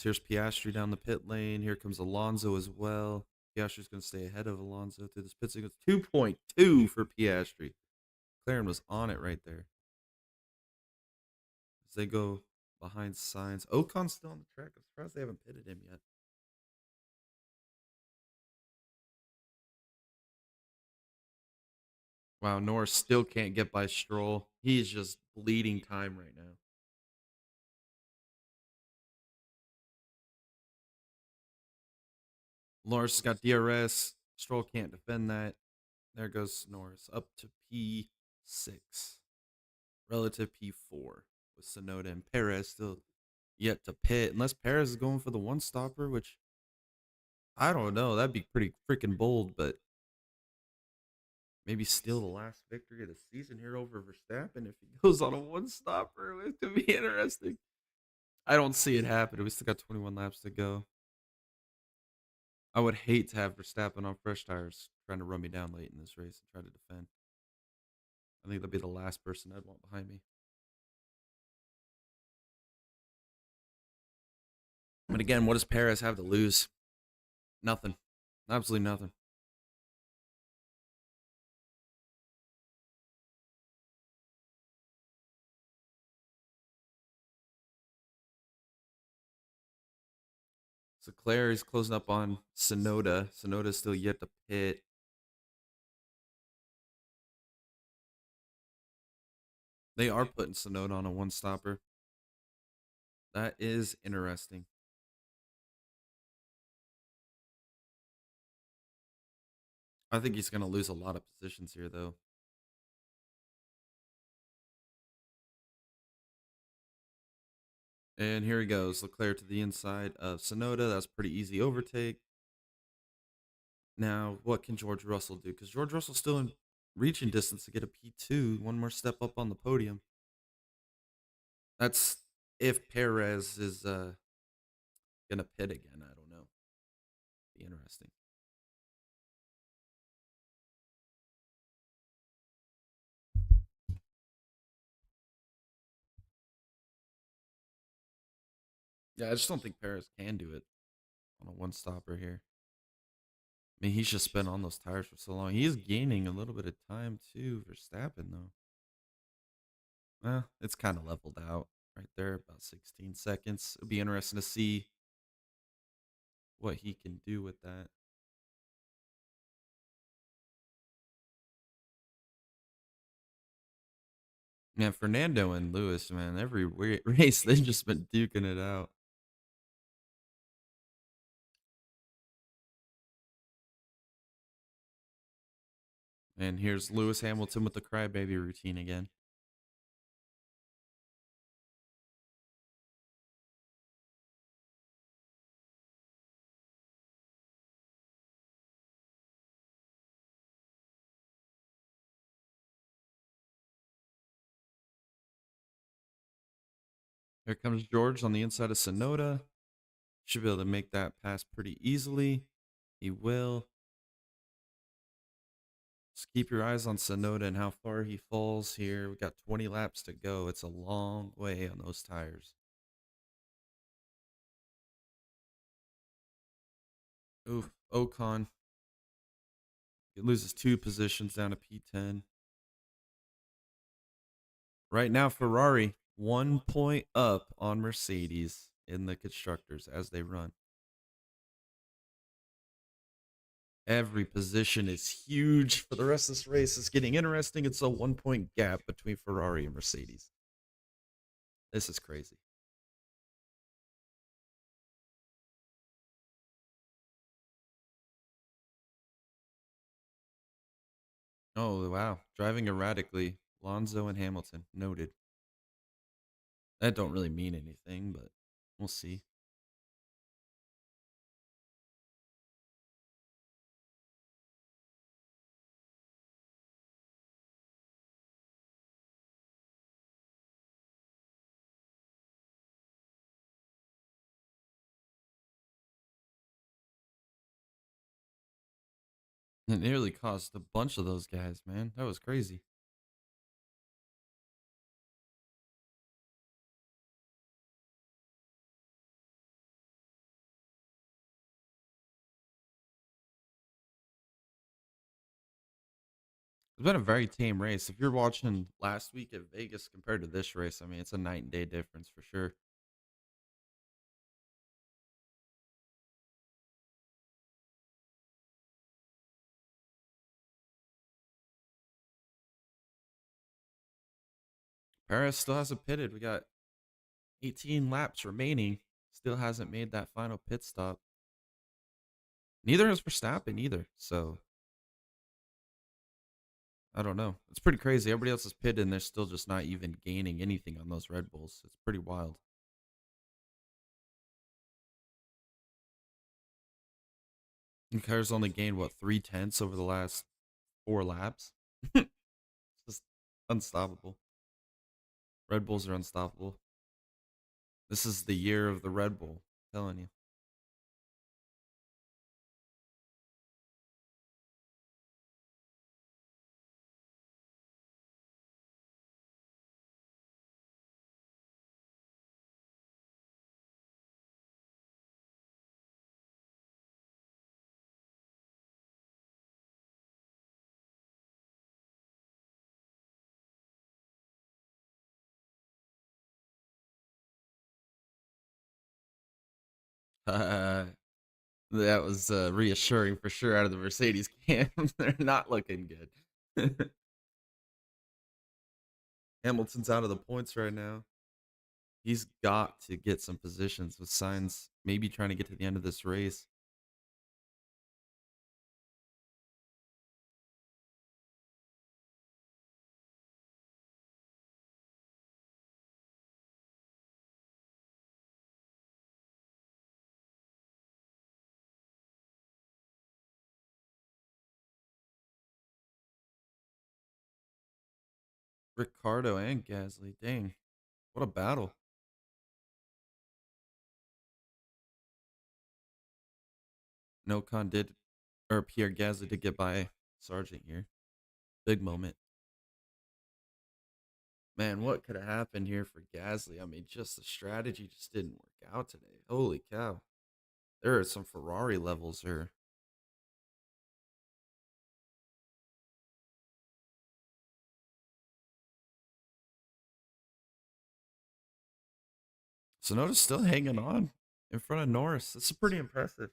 Here's Piastri down the pit lane. Here comes Alonso as well. Piastri's going to stay ahead of Alonso through this pit signal. 2.2 for Piastri. McLaren was on it right there. As they go behind Sainz. Ocon's still on the track. I'm surprised they haven't pitted him yet. Wow, Norris still can't get by Stroll. He's just bleeding time right now. Norris has got DRS. Stroll can't defend that. There goes Norris up to P6. Relative P4 with Sonoda and Perez still yet to pit. Unless Perez is going for the one stopper, which I don't know. That'd be pretty freaking bold, but maybe steal the last victory of the season here over Verstappen if he goes on a one stopper. It could be interesting. I don't see it happen. We still got 21 laps to go. I would hate to have Verstappen on fresh tires trying to run me down late in this race and try to defend. I think that'd be the last person I'd want behind me. But again, what does Perez have to lose? Nothing. Absolutely nothing. So Claire is closing up on Sonoda. Sonoda's still yet to pit. They are putting Sonoda on a one stopper. That is interesting. I think he's going to lose a lot of positions here, though. And here he goes. Leclerc to the inside of Sonoda. That's pretty easy overtake. Now, what can George Russell do? Because George Russell's still in reaching distance to get a P2. One more step up on the podium. That's if Perez is going to pit again. I don't know. Be interesting. Yeah, I just don't think Perez can do it on a one stopper here. I mean, he's just been on those tires for so long. He is gaining a little bit of time too, Verstappen though. Well, it's kind of leveled out right there, about 16 seconds. It'll be interesting to see what he can do with that. Man, Fernando and Lewis, man, every race they've just been duking it out. And here's Lewis Hamilton with the crybaby routine again. Here comes George on the inside of Sonoda. Should be able to make that pass pretty easily. He will. Just keep your eyes on Sonoda and how far he falls here. We got 20 laps to go. It's a long way on those tires. Oof, Ocon. He loses 2 positions down to P10. Right now, Ferrari 1 point up on Mercedes in the constructors as they run. Every position is huge for the rest of this race. It's getting interesting. It's a 1 point gap between Ferrari and Mercedes. This is crazy. Oh, wow. Driving erratically. Lonzo and Hamilton. Noted. That don't really mean anything, but we'll see. It nearly cost a bunch of those guys, man. That was crazy. It's been a very tame race. If you're watching last week at Vegas compared to this race, I mean, it's a night and day difference for sure. Paris still hasn't pitted. We got 18 laps remaining. Still hasn't made that final pit stop. Neither has Verstappen either. So I don't know. It's pretty crazy. Everybody else is pitted and they're still just not even gaining anything on those Red Bulls. It's pretty wild. And Car's only gained what 3 tenths over the last 4 laps. Just unstoppable. Red Bulls are unstoppable. This is the year of the Red Bull. I'm telling you. Uh, that was reassuring for sure out of the Mercedes camp. They're not looking good. Hamilton's out of the points right now. He's got to get some positions with signs maybe trying to get to the end of this race. Ricardo and Gasly. Dang. What a battle. No Con did, or Pierre Gasly did get by Sargent here. Big moment. Man, what could have happened here for Gasly? I mean, just the strategy just didn't work out today. Holy cow. There are some Ferrari levels here. Sonoda's still hanging on in front of Norris. This is pretty impressive.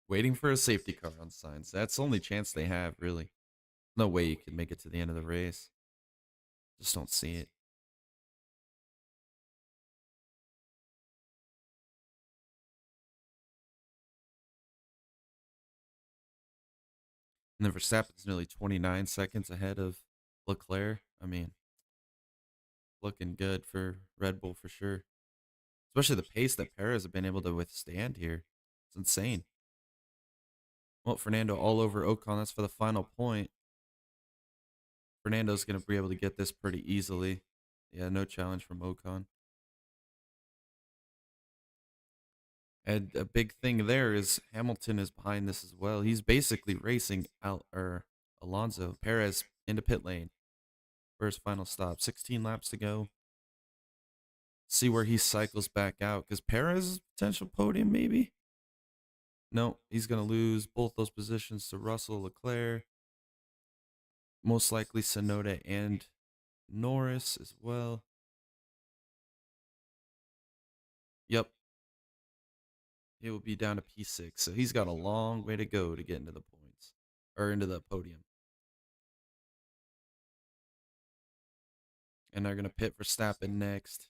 Waiting for a safety car on signs. That's the only chance they have, really. No way you can make it to the end of the race. Just don't see it. And then Verstappen's nearly 29 seconds ahead of Leclerc. I mean, looking good for Red Bull for sure. Especially the pace that Perez have been able to withstand here. It's insane. Well, Fernando all over Ocon. That's for the final point. Fernando's going to be able to get this pretty easily. Yeah, no challenge from Ocon. And a big thing there is Hamilton is behind this as well. He's basically racing out or Alonso Perez into pit lane for his final stop. 16 laps to go. See where he cycles back out because Perez potential podium maybe. No, he's gonna lose both those positions to Russell, Leclerc, most likely Sonoda and Norris as well. Yep, he will be down to P6, so he's got a long way to go to get into the points or into the podium. And they're gonna pit Verstappen next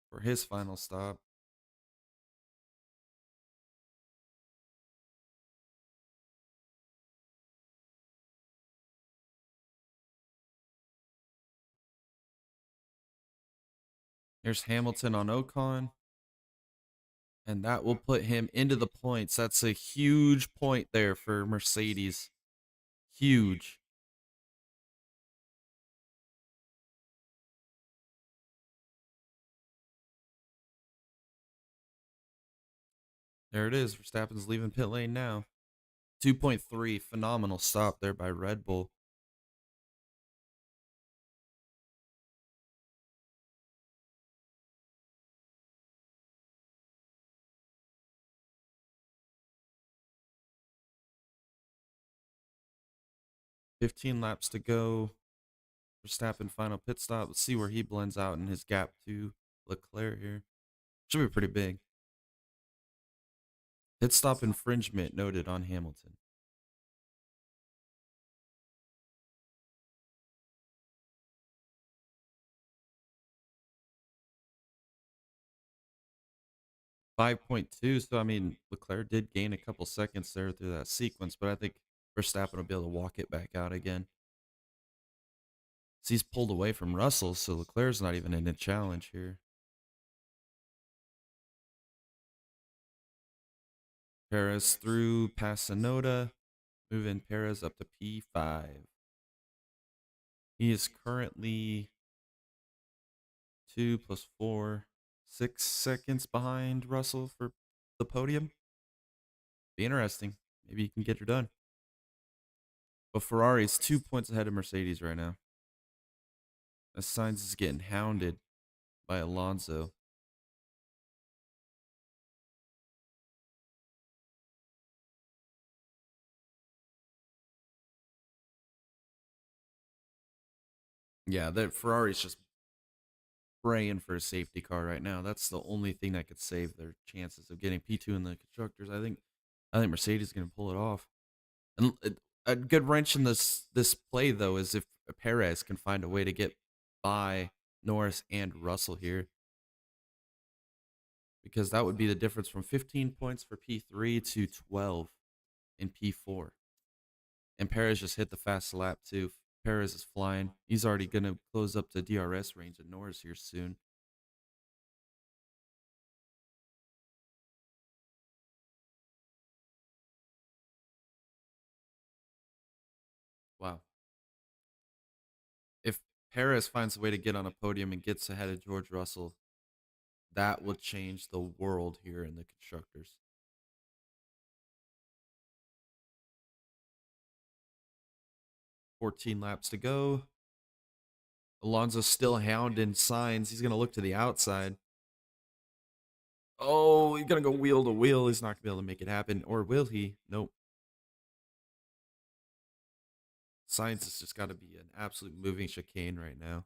for his final stop. There's Hamilton on Ocon, and that will put him into the points. That's a huge point there for Mercedes. Huge. There it is. Verstappen's leaving pit lane now. 2.3, phenomenal stop there by Red Bull. 15 laps to go. Verstappen final pit stop. Let's see where he blends out in his gap to Leclerc here. Should be pretty big. Pit stop infringement noted on Hamilton. 5.2. So, I mean, Leclerc did gain a couple seconds there through that sequence, but I think Verstappen will be able to walk it back out again. So he's pulled away from Russell, so Leclerc's not even in a challenge here. Perez through past Sonoda, moving Perez up to P5. He is currently 2 plus 4, 6 seconds behind Russell for the podium. Be interesting. Maybe you can get her done. But Ferrari is 2 points ahead of Mercedes right now. As Sainz is getting hounded by Alonso. Yeah, that Ferrari's just praying for a safety car right now. That's the only thing that could save their chances of getting P2 in the constructors. I think Mercedes is going to pull it off. And a good wrench in this play though is if Perez can find a way to get by Norris and Russell here, because that would be the difference from 15 points for P3 to 12 in P4. And Perez just hit the fast lap too. Perez is flying. He's already gonna close up to DRS range of Norris here soon. Wow. If Perez finds a way to get on a podium and gets ahead of George Russell, That would change the world here in the constructors. 14 laps to go. Alonso's still hounding signs. He's going to look to the outside. Oh, he's going to go wheel to wheel. He's not going to be able to make it happen. Or will he? Nope. Sainz has just got to be an absolute moving chicane right now.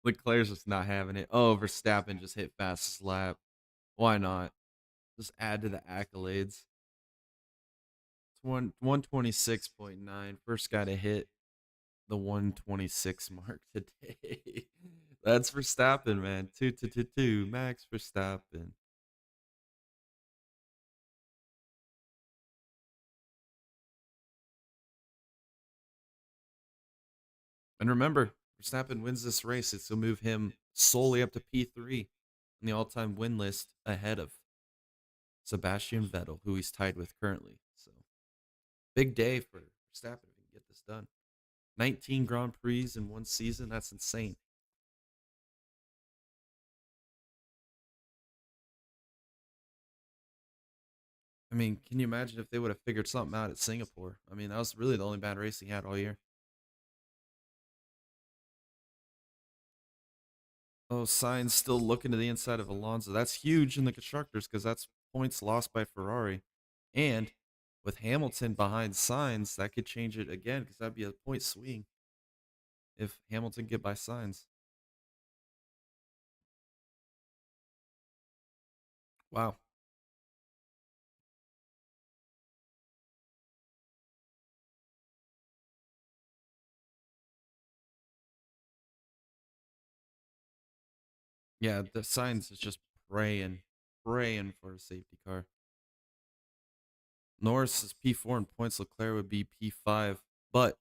Leclerc's just not having it. Oh, Verstappen just hit fastest lap. Why not? Just add to the accolades. It's 126.9. First guy to hit the 126 mark today. That's Verstappen, man. 2 Max Verstappen. And remember, Verstappen wins this race. It'll move him solely up to P3 in the all-time win list ahead of Sebastian Vettel, who he's tied with currently. So big day for Verstappen if he can get this done. 19 Grand Prix in one season. That's insane. I mean, can you imagine if they would have figured something out at Singapore? I mean, that was really the only bad race he had all year. Oh, Sainz still looking to the inside of Alonso. That's huge in the constructors because that's points lost by Ferrari. And with Hamilton behind Sainz, that could change it again because that'd be a point swing if Hamilton get by Sainz. Wow. Yeah, the Sainz is just praying for a safety car. Norris is P4 in points. Leclerc would be P5. But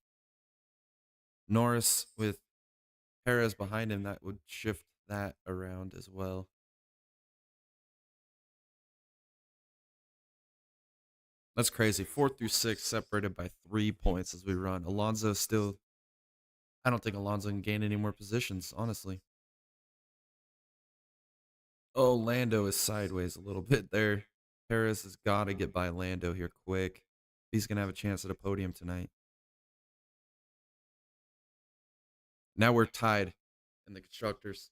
Norris with Perez behind him, that would shift that around as well. That's crazy. 4 through 6 separated by 3 points as we run. Alonso still. I don't think Alonso can gain any more positions, honestly. Oh, Lando is sideways a little bit there. Perez has got to get by Lando here quick. He's going to have a chance at a podium tonight. Now we're tied in the constructors.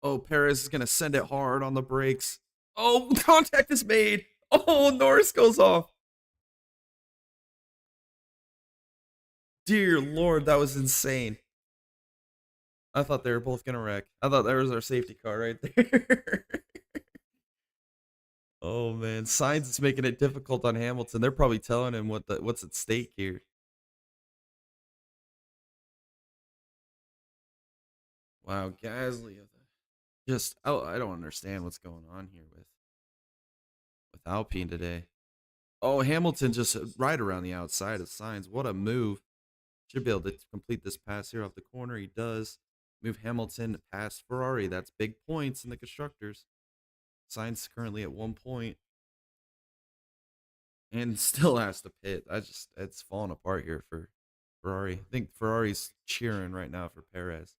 Oh, Perez is going to send it hard on the brakes. Oh, contact is made. Oh, Norris goes off. Dear Lord, that was insane. I thought they were both going to wreck. I thought that was our safety car right there. Oh man, Sainz is making it difficult on Hamilton. They're probably telling him what's at stake here. Wow, Gasly, just I don't understand what's going on here with Alpine today. Oh, Hamilton just right around the outside of Sainz. What a move! Should be able to complete this pass here off the corner. He does move Hamilton past Ferrari. That's big points in the constructors. Sainz currently at 1 point and still has to pit. It's falling apart here for Ferrari. I think Ferrari's cheering right now for Perez.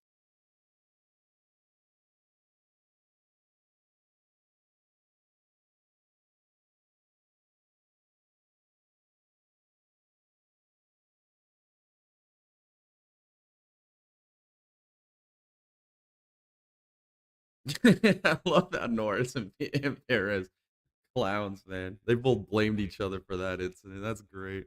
I love that Norris and Perez clowns, man. They both blamed each other for that incident. That's great.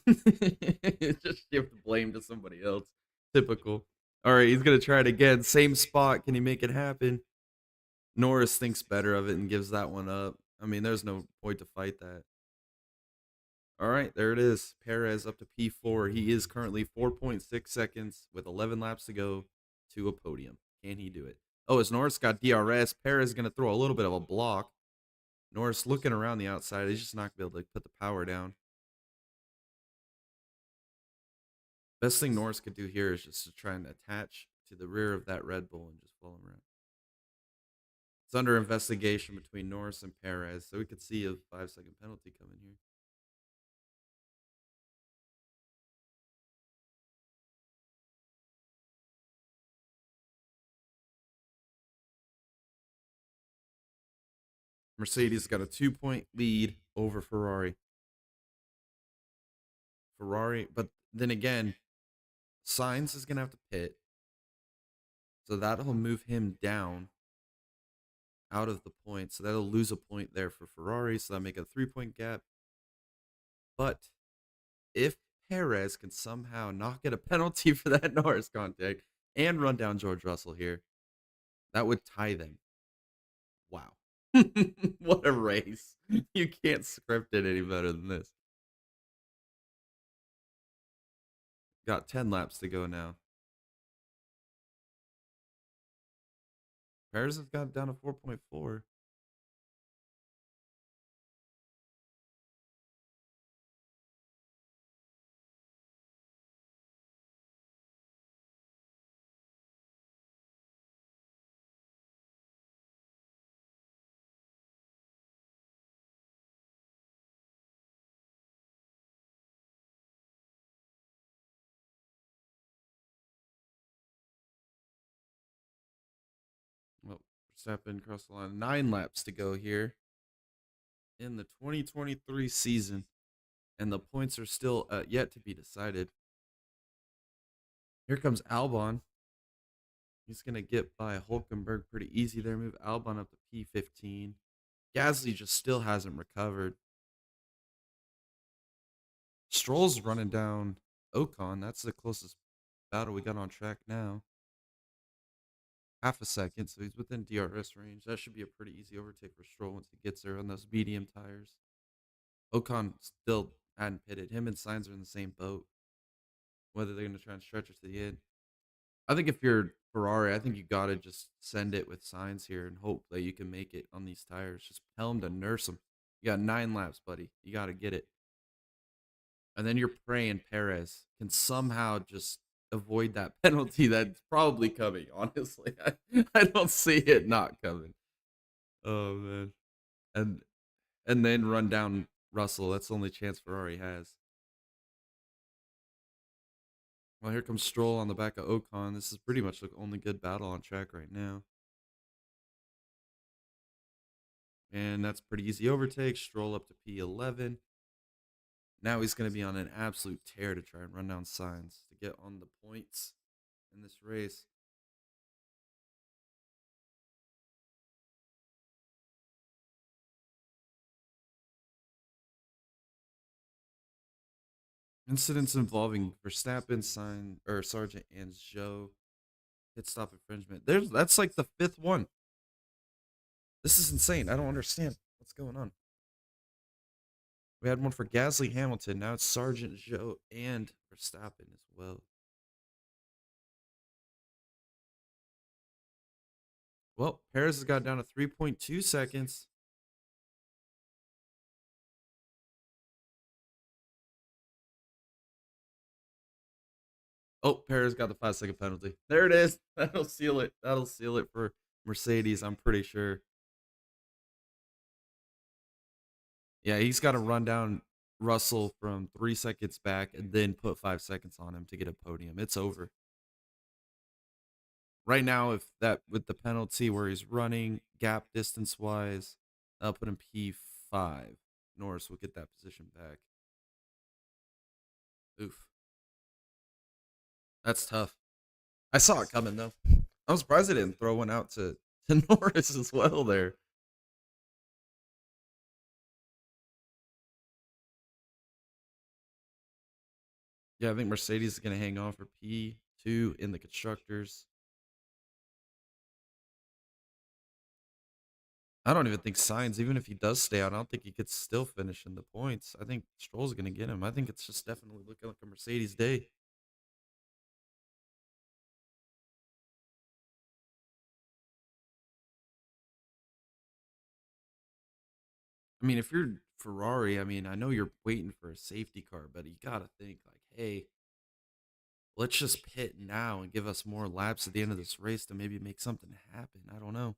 Just shift blame to somebody else. Typical. All right, he's gonna try it again. Same spot. Can he make it happen? Norris thinks better of it and gives that one up. I mean, there's no point to fight that. All right, there it is. Perez up to P4. He is currently 4.6 seconds with 11 laps to go to a podium. Can he do it? Oh, as Norris got DRS, Perez is going to throw a little bit of a block. Norris looking around the outside. He's just not going to be able to put the power down. Best thing Norris could do here is just to try and attach to the rear of that Red Bull and just follow him around. It's under investigation between Norris and Perez, so we could see a 5-second penalty coming here. Mercedes got a 2-point lead over Ferrari. But then again, Sainz is going to have to pit. So that'll move him down out of the point. So that'll lose a point there for Ferrari. So that'll make it a 3-point gap. But if Perez can somehow not get a penalty for that Norris contact and run down George Russell here, that would tie them. Wow. What a race. You can't script it any better than this. Got 10 laps to go now. Perez has got down to 4.4. Well, Verstappen across the line. 9 laps to go here in the 2023 season. And the points are still yet to be decided. Here comes Albon. He's going to get by Hulkenberg pretty easy there. Move Albon up to P15. Gasly just still hasn't recovered. Stroll's running down Ocon. That's the closest battle we got on track now. Half a second, so he's within DRS range. That should be a pretty easy overtake for Stroll once he gets there on those medium tires. Ocon still hadn't pitted. Him and Sainz are in the same boat. Whether they're going to try and stretch it to the end. I think if you're Ferrari, I think you got to just send it with Sainz here and hope that you can make it on these tires. Just tell him to nurse them. You got 9 laps, buddy. You got to get it. And then you're praying Perez can somehow just avoid that penalty that's probably coming, honestly. I don't see it not coming. Oh, man. And then run down Russell. That's the only chance Ferrari has. Well, here comes Stroll on the back of Ocon. This is pretty much the only good battle on track right now. And that's pretty easy overtake. Stroll up to P11. Now he's going to be on an absolute tear to try and run down Sainz to get on the points in this race. Incidents involving Verstappen, Sargent, and Zhou. Pit stop infringement. That's like the 5th one. This is insane. I don't understand what's going on. We had one for Gasly, Hamilton. Now it's Sargent, Zhou, and Verstappen as well. Well, Perez has got down to 3.2 seconds. Oh, Perez got the 5-second penalty. There it is. That'll seal it. That'll seal it for Mercedes, I'm pretty sure. Yeah, he's got to run down Russell from 3 seconds back and then put 5 seconds on him to get a podium. It's over. Right now, if that with the penalty where he's running gap distance wise, I'll put him P5. Norris will get that position back. Oof. That's tough. I saw it coming though. I was surprised they didn't throw one out to Norris as well there. Yeah, I think Mercedes is going to hang on for P2 in the constructors. I don't even think Sainz, even if he does stay out, I don't think he could still finish in the points. I think Stroll's going to get him. I think it's just definitely looking like a Mercedes day. I mean, if you're Ferrari, I mean, I know you're waiting for a safety car, but you got to think like, hey, let's just pit now and give us more laps at the end of this race to maybe make something happen. I don't know.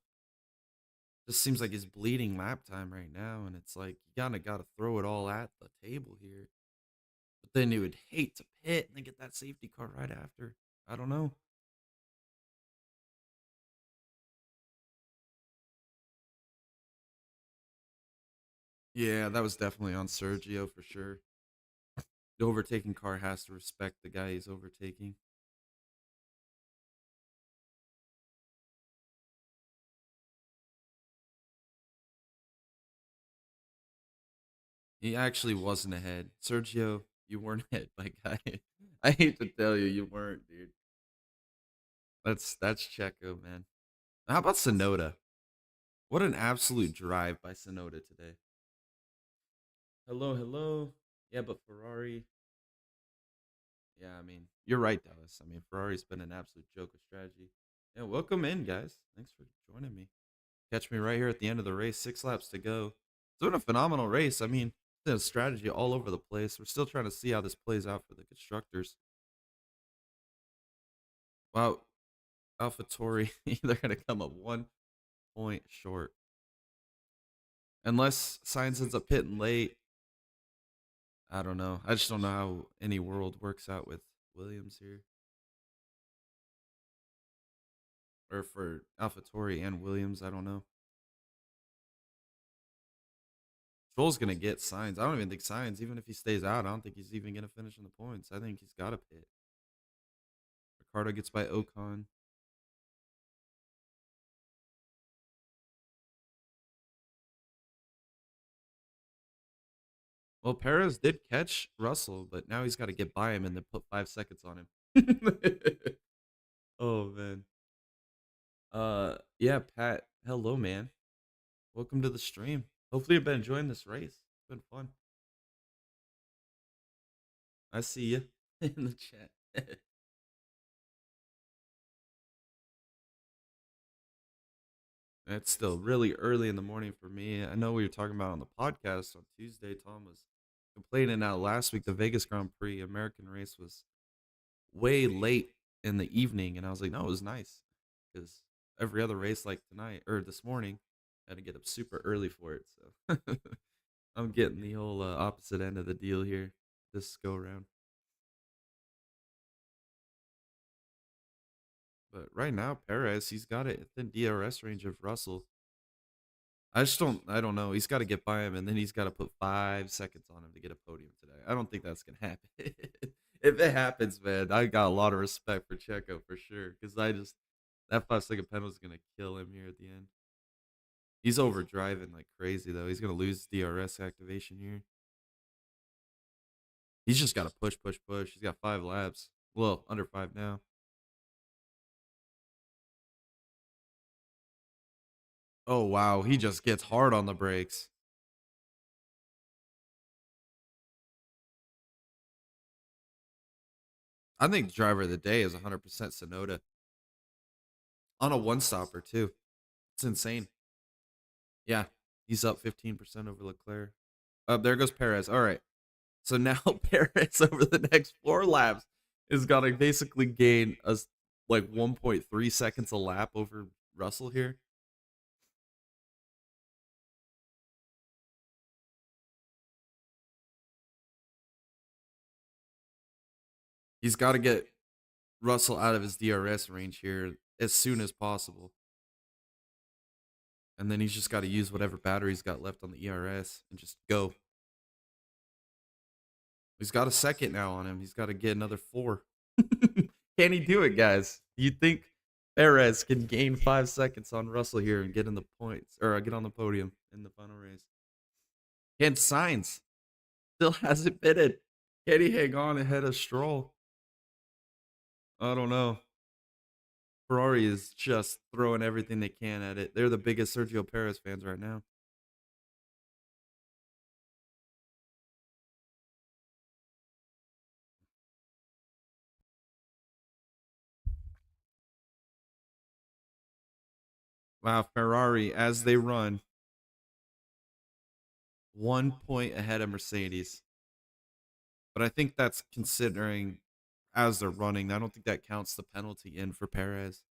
Just seems like he's bleeding lap time right now, and it's like you kind of got to throw it all at the table here. But then you would hate to pit and then get that safety car right after. I don't know. Yeah, that was definitely on Sergio for sure. The overtaking car has to respect the guy he's overtaking. He actually wasn't ahead. Sergio, you weren't ahead, my guy. I hate to tell you, you weren't, dude. That's Checo, man. How about Sonoda? What an absolute drive by Sonoda today. Hello, hello. Yeah, but Ferrari. Yeah, I mean, you're right, Dallas. I mean, Ferrari's been an absolute joke of strategy. Yeah, welcome in, guys. Thanks for joining me. Catch me right here at the end of the race. 6 laps to go. Doing a phenomenal race. I mean, there's strategy all over the place. We're still trying to see how this plays out for the constructors. Wow, AlphaTauri, they're going to come up 1 point short. Unless Sainz ends up pitting late. I don't know. I just don't know how any world works out with Williams here. Or for AlphaTauri and Williams, I don't know. Stroll's gonna get Sainz. I don't even think Sainz, even if he stays out, I don't think he's even gonna finish in the points. I think he's got to pit. Ricardo gets by Ocon. Well, Perez did catch Russell, but now he's got to get by him and then put 5 seconds on him. Oh man. Yeah, Pat. Hello, man. Welcome to the stream. Hopefully, you've been enjoying this race. It's been fun. I see you in the chat. It's still really early in the morning for me. I know we were talking about on the podcast on Tuesday. Tom was complaining out last week the Vegas Grand Prix American race was way late in the evening, and I was like, no, it was nice because every other race like tonight or this morning, I had to get up super early for it. So I'm getting the whole opposite end of the deal here this go around. But right now, Perez, he's got it within DRS range of Russell. I don't know. He's got to get by him, and then he's got to put 5 seconds on him to get a podium today. I don't think that's gonna happen. If it happens, man, I got a lot of respect for Checo for sure. Because that 5 second penalty is gonna kill him here at the end. He's overdriving like crazy though. He's gonna lose DRS activation here. He's just got to push, push, push. He's got 5 laps. Well, under 5 now. Oh wow, he just gets hard on the brakes. I think the driver of the day is 100% Sonoda on a one stopper too. It's insane. Yeah, he's up 15% over Leclerc. There goes Perez. All right. So now Perez over the next 4 laps is gonna basically gain us like 1.3 seconds a lap over Russell here. He's got to get Russell out of his DRS range here as soon as possible. And then he's just got to use whatever batteries got left on the ERS and just go. He's got a second now on him. He's got to get another 4. Can he do it, guys? Do you think Perez can gain 5 seconds on Russell here and get in the points or get on the podium in the final race? Can Sainz still hasn't pitted? Can he hang on ahead of Stroll? I don't know. Ferrari is just throwing everything they can at it. They're the biggest Sergio Perez fans right now. Wow, Ferrari as they run 1 point ahead of Mercedes. But I think that's considering as they're running. I don't think that counts the penalty in for Perez.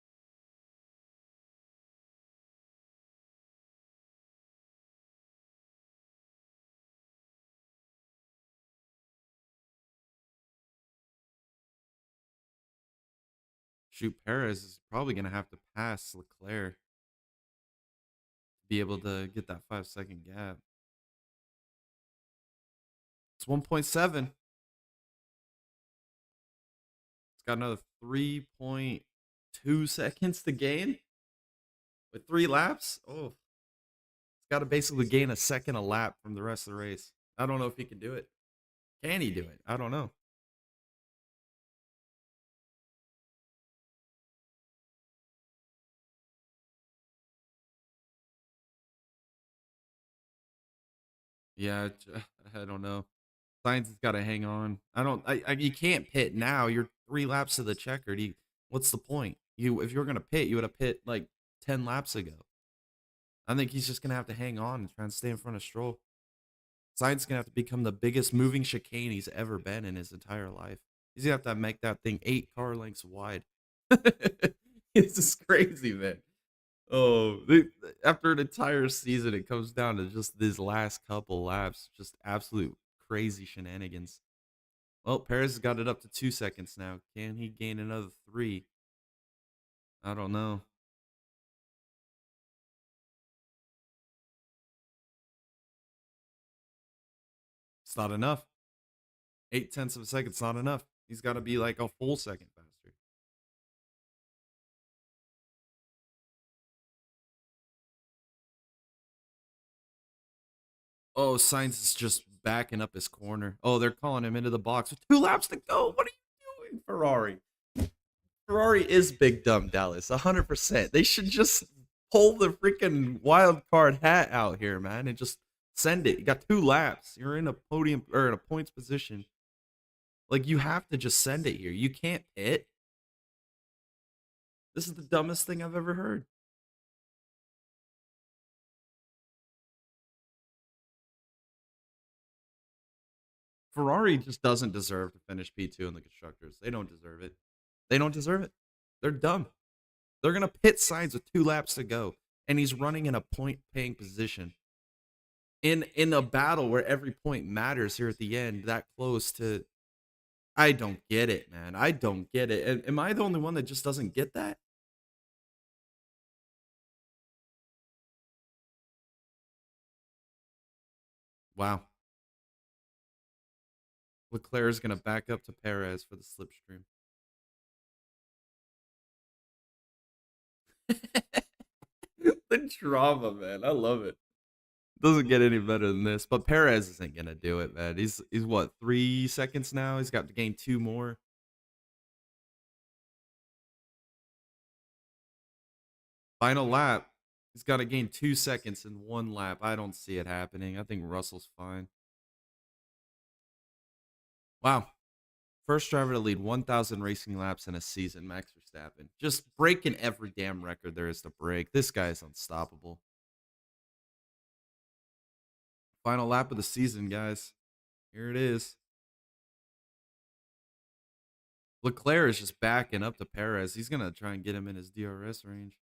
Shoot, Perez is probably going to have to pass Leclerc to be able to get that 5-second gap. It's 1.7. It's got another 3.2 seconds to gain with 3 laps. Oh, it's got to basically gain a second a lap from the rest of the race. I don't know if he can do it. Can he do it? I don't know. Yeah, I don't know. Science has got to hang on. I don't. You can't pit now. You're 3 laps to the checkered. What's the point? If you were gonna pit, you would have pit like 10 laps ago. I think he's just gonna have to hang on and try and stay in front of Stroll. Science gonna have to become the biggest moving chicane he's ever been in his entire life. He's gonna have to make that thing 8 car lengths wide. It's just crazy, man. Oh, after an entire season, it comes down to just these last couple laps, just absolute crazy shenanigans. Well, Perez has got it up to 2 seconds now. Can he gain another 3? I don't know. It's not enough. 8 tenths of a second's not enough. He's got to be like a full second faster. Oh, Sainz is just backing up his corner. Oh, they're calling him into the box with 2 laps to go. What are you doing, Ferrari? Ferrari is big dumb Dallas, 100%. They should just pull the freaking wild card hat out here, man, and just send it. You got 2 laps. You're in a podium or in a points position. Like, you have to just send it here. You can't pit. This is the dumbest thing I've ever heard. Ferrari just doesn't deserve to finish P2 in the constructors. They don't deserve it. They don't deserve it. They're dumb. They're going to pit signs with 2 laps to go, and he's running in a point paying position. In a battle where every point matters here at the end, that close to. I don't get it, man. I don't get it. Am I the only one that just doesn't get that? Wow. Leclerc is going to back up to Perez for the slipstream. The drama, man. I love it. Doesn't get any better than this. But Perez isn't gonna do it, man. He's what, 3 seconds now? He's got to gain 2 more. Final lap. He's got to gain 2 seconds in 1 lap. I don't see it happening. I think Russell's fine. Wow. First driver to lead 1,000 racing laps in a season, Max Verstappen. Just breaking every damn record there is to break. This guy is unstoppable. Final lap of the season, guys. Here it is. Leclerc is just backing up to Perez. He's going to try and get him in his DRS range.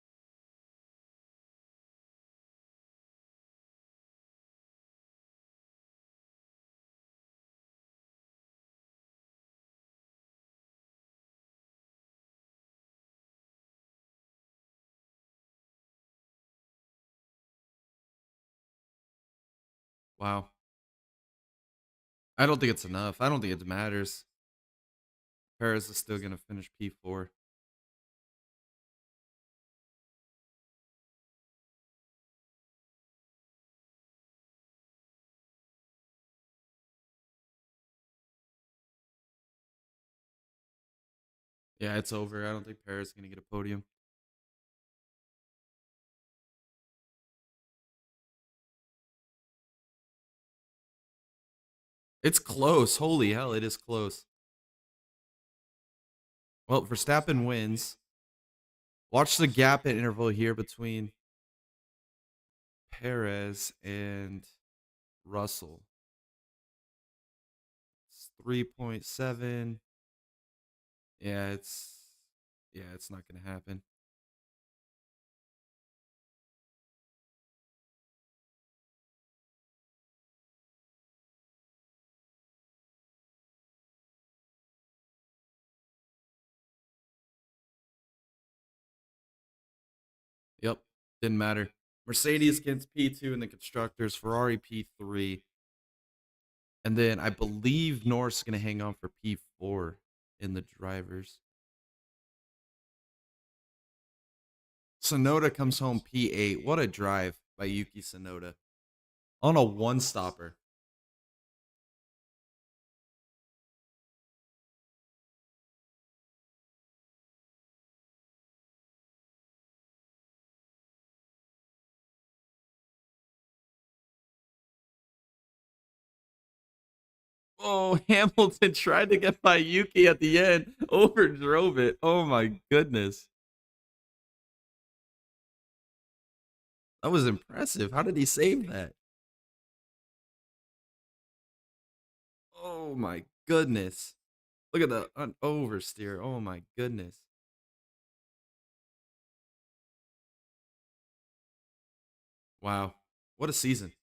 Wow. I don't think it's enough. I don't think it matters. Perez is still going to finish P4. Yeah, it's over. I don't think Perez is going to get a podium. It's close. Holy hell, it is close. Well, Verstappen wins. Watch the gap at interval here between Perez and Russell. It's 3.7. Yeah, it's not gonna happen. Yep, didn't matter. Mercedes gets P2 in the constructors, Ferrari P3, and then I believe Norris is gonna hang on for P4 in the drivers. Sonoda comes home P8. What a drive by Yuki Sonoda on a one stopper. Oh, Hamilton tried to get by Yuki at the end, overdrove it. Oh my goodness. That was impressive. How did he save that? Oh my goodness. Look at the oversteer. Oh my goodness. Wow. What a season.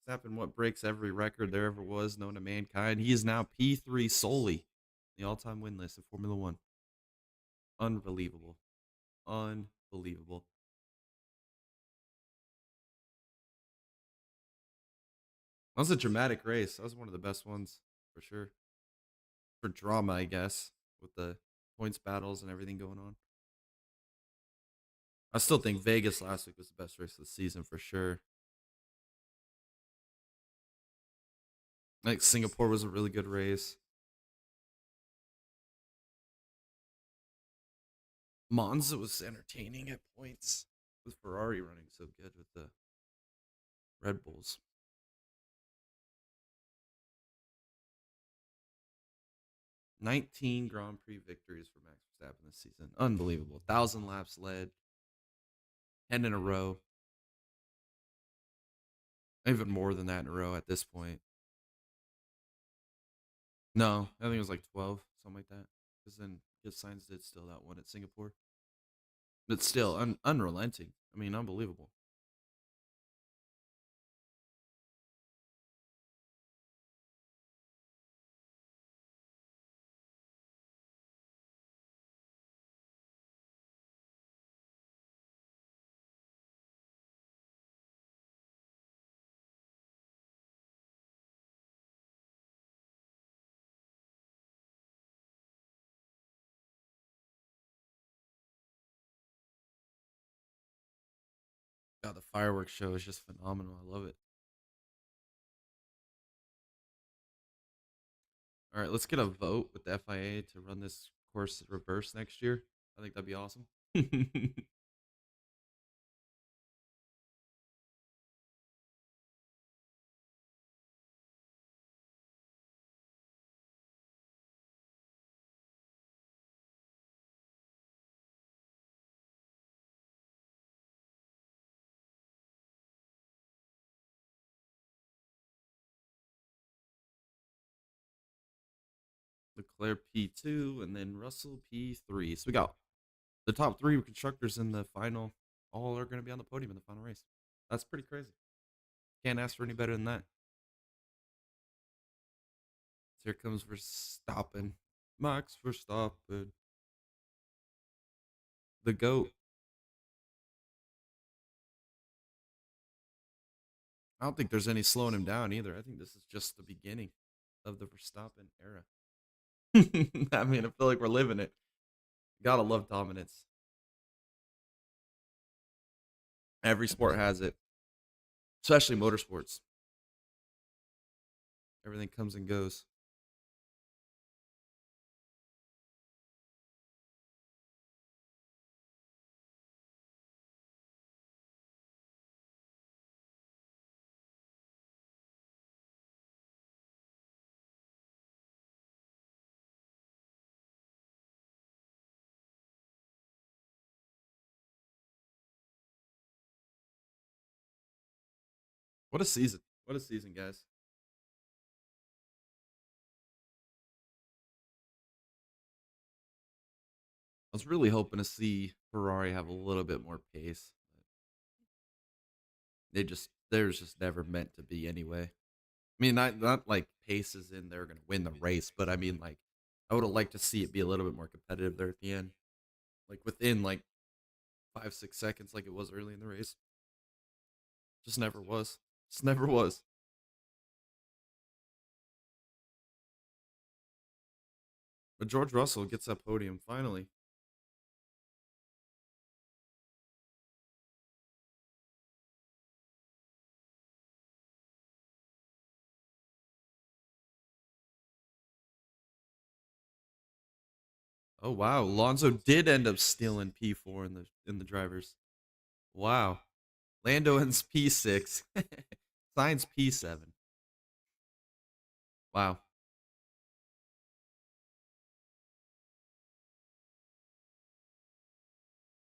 Verstappen, what breaks every record there ever was known to mankind. He is now P3 solely, the all time win list of Formula One. Unbelievable. Unbelievable. That was a dramatic race. That was one of the best ones for sure. For drama, I guess, with the points battles and everything going on. I still think Vegas last week was the best race of the season for sure. Like Singapore was a really good race. Monza was entertaining at points with Ferrari running so good with the Red Bulls. 19 Grand Prix victories for Max Verstappen this season. Unbelievable. 1,000 laps led, 10 in a row. Even more than that in a row at this point. No, I think it was like 12, something like that. Because then his signs did still that one at Singapore. But still, unrelenting. I mean, unbelievable. God, the fireworks show is just phenomenal. I love it. All right, let's get a vote with the FIA to run this course reverse next year. I think that'd be awesome. Leclerc P2 and then Russell P3. So we got the top three constructors in the final. All are going to be on the podium in the final race. That's pretty crazy. Can't ask for any better than that. So here comes Verstappen. Max Verstappen. The GOAT. I don't think there's any slowing him down either. I think this is just the beginning of the Verstappen era. I mean, I feel like we're living it. Gotta love dominance. Every sport has it, especially motorsports. Everything comes and goes. What a season. What a season, guys. was really hoping to see Ferrari have a little bit more pace. There's just never meant to be anyway. I mean, not like pace is in they're gonna win the race, but I mean like I would have liked to see it be a little bit more competitive there at the end, like within like 5 6 seconds, like it was early in the race. Just never was. Just never was. But George Russell gets that podium finally. Oh wow, Alonso did end up stealing P4 in the drivers. Wow, Lando ends P6, Sainz P7. Wow,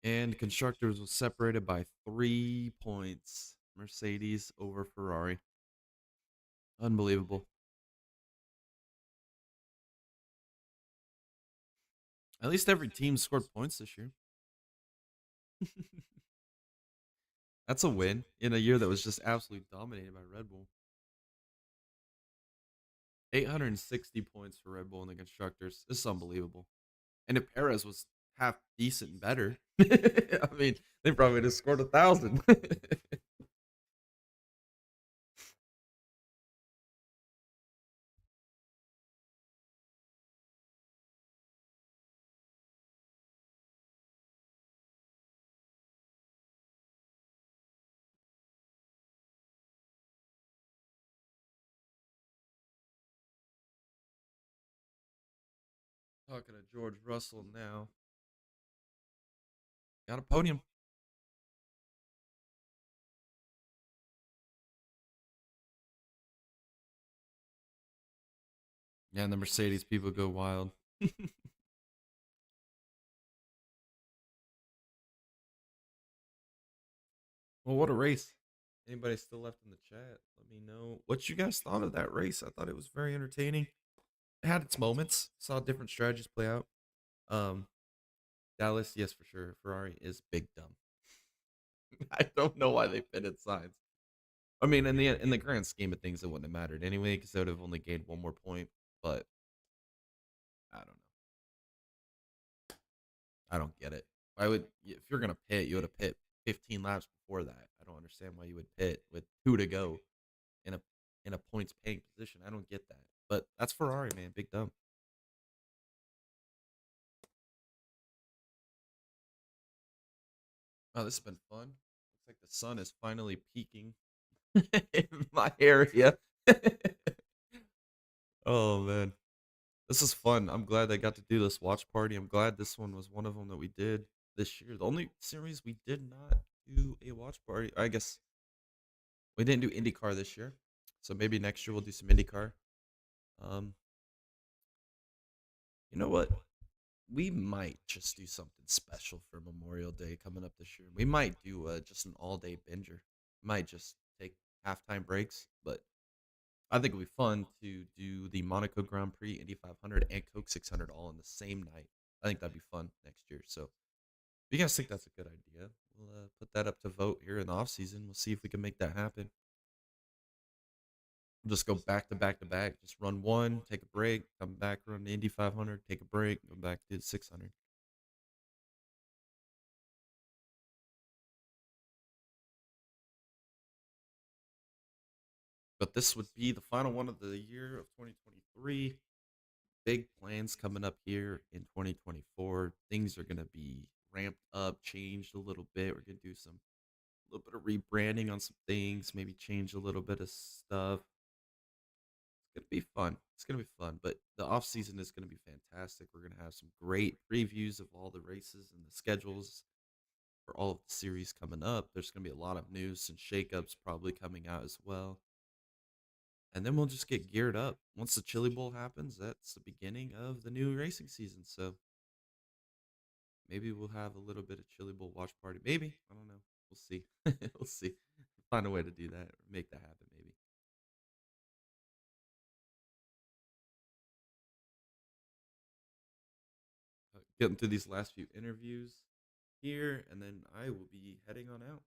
and constructors was separated by 3 points. Mercedes over Ferrari. Unbelievable. At least every team scored points this year. That's a win in a year that was just absolutely dominated by Red Bull. 860 points for Red Bull in the constructors. This is unbelievable. And if Perez was half decent and better, I mean, they probably would have scored 1,000. Talking to George Russell now. Got a podium. Yeah, and the Mercedes people go wild. Well, what a race. Anybody still left in the chat? Let me know what you guys thought of that race. I thought it was very entertaining. It had its moments. Saw different strategies play out. Um, Dallas, yes, for sure. Ferrari is big dumb. I don't know why they pitted signs. I mean, in the grand scheme of things, it wouldn't have mattered anyway because they would have only gained 1 more point. But I don't know. I don't get it. I would if you're gonna pit, you would have pit 15 laps before that. I don't understand why you would pit with two to go in a points paying position. I don't get that. But that's Ferrari, man. Big dumb. Oh, this has been fun. Looks like the sun is finally peaking in my area. Oh man, this is fun. I'm glad I got to do this watch party. I'm glad this one was one of them that we did this year. The only series we did not do a watch party. I guess we didn't do IndyCar this year, so maybe next year we'll do some IndyCar. Um, you know what? We might just do something special for Memorial Day coming up this year. We might do just an all-day binger. Might just take halftime breaks, but I think it'd be fun to do the Monaco Grand Prix, Indy 500, and Coke 600 all in the same night. I think that'd be fun next year. So if you guys think that's a good idea, we'll put that up to vote here in the off season. We'll see if we can make that happen. We'll just go back to back to back. Just run one, take a break, come back, run the Indy 500, take a break, go back to the 600. But this would be the final one of the year of 2023. Big plans coming up here in 2024. Things are going to be ramped up, changed a little bit. We're going to do some a little bit of rebranding on some things, maybe change a little bit of stuff. It's going to be fun. It's going to be fun, but the off season is going to be fantastic. We're going to have some great previews of all the races and the schedules for all of the series coming up. There's going to be a lot of news and shakeups probably coming out as well. And then we'll just get geared up. Once the Chili Bowl happens, that's the beginning of the new racing season. So maybe we'll have a little bit of Chili Bowl watch party. Maybe. I don't know. We'll see. We'll see. Find a way to do that or make that happen, maybe. getting through these last few interviews here, and then I will be heading on out.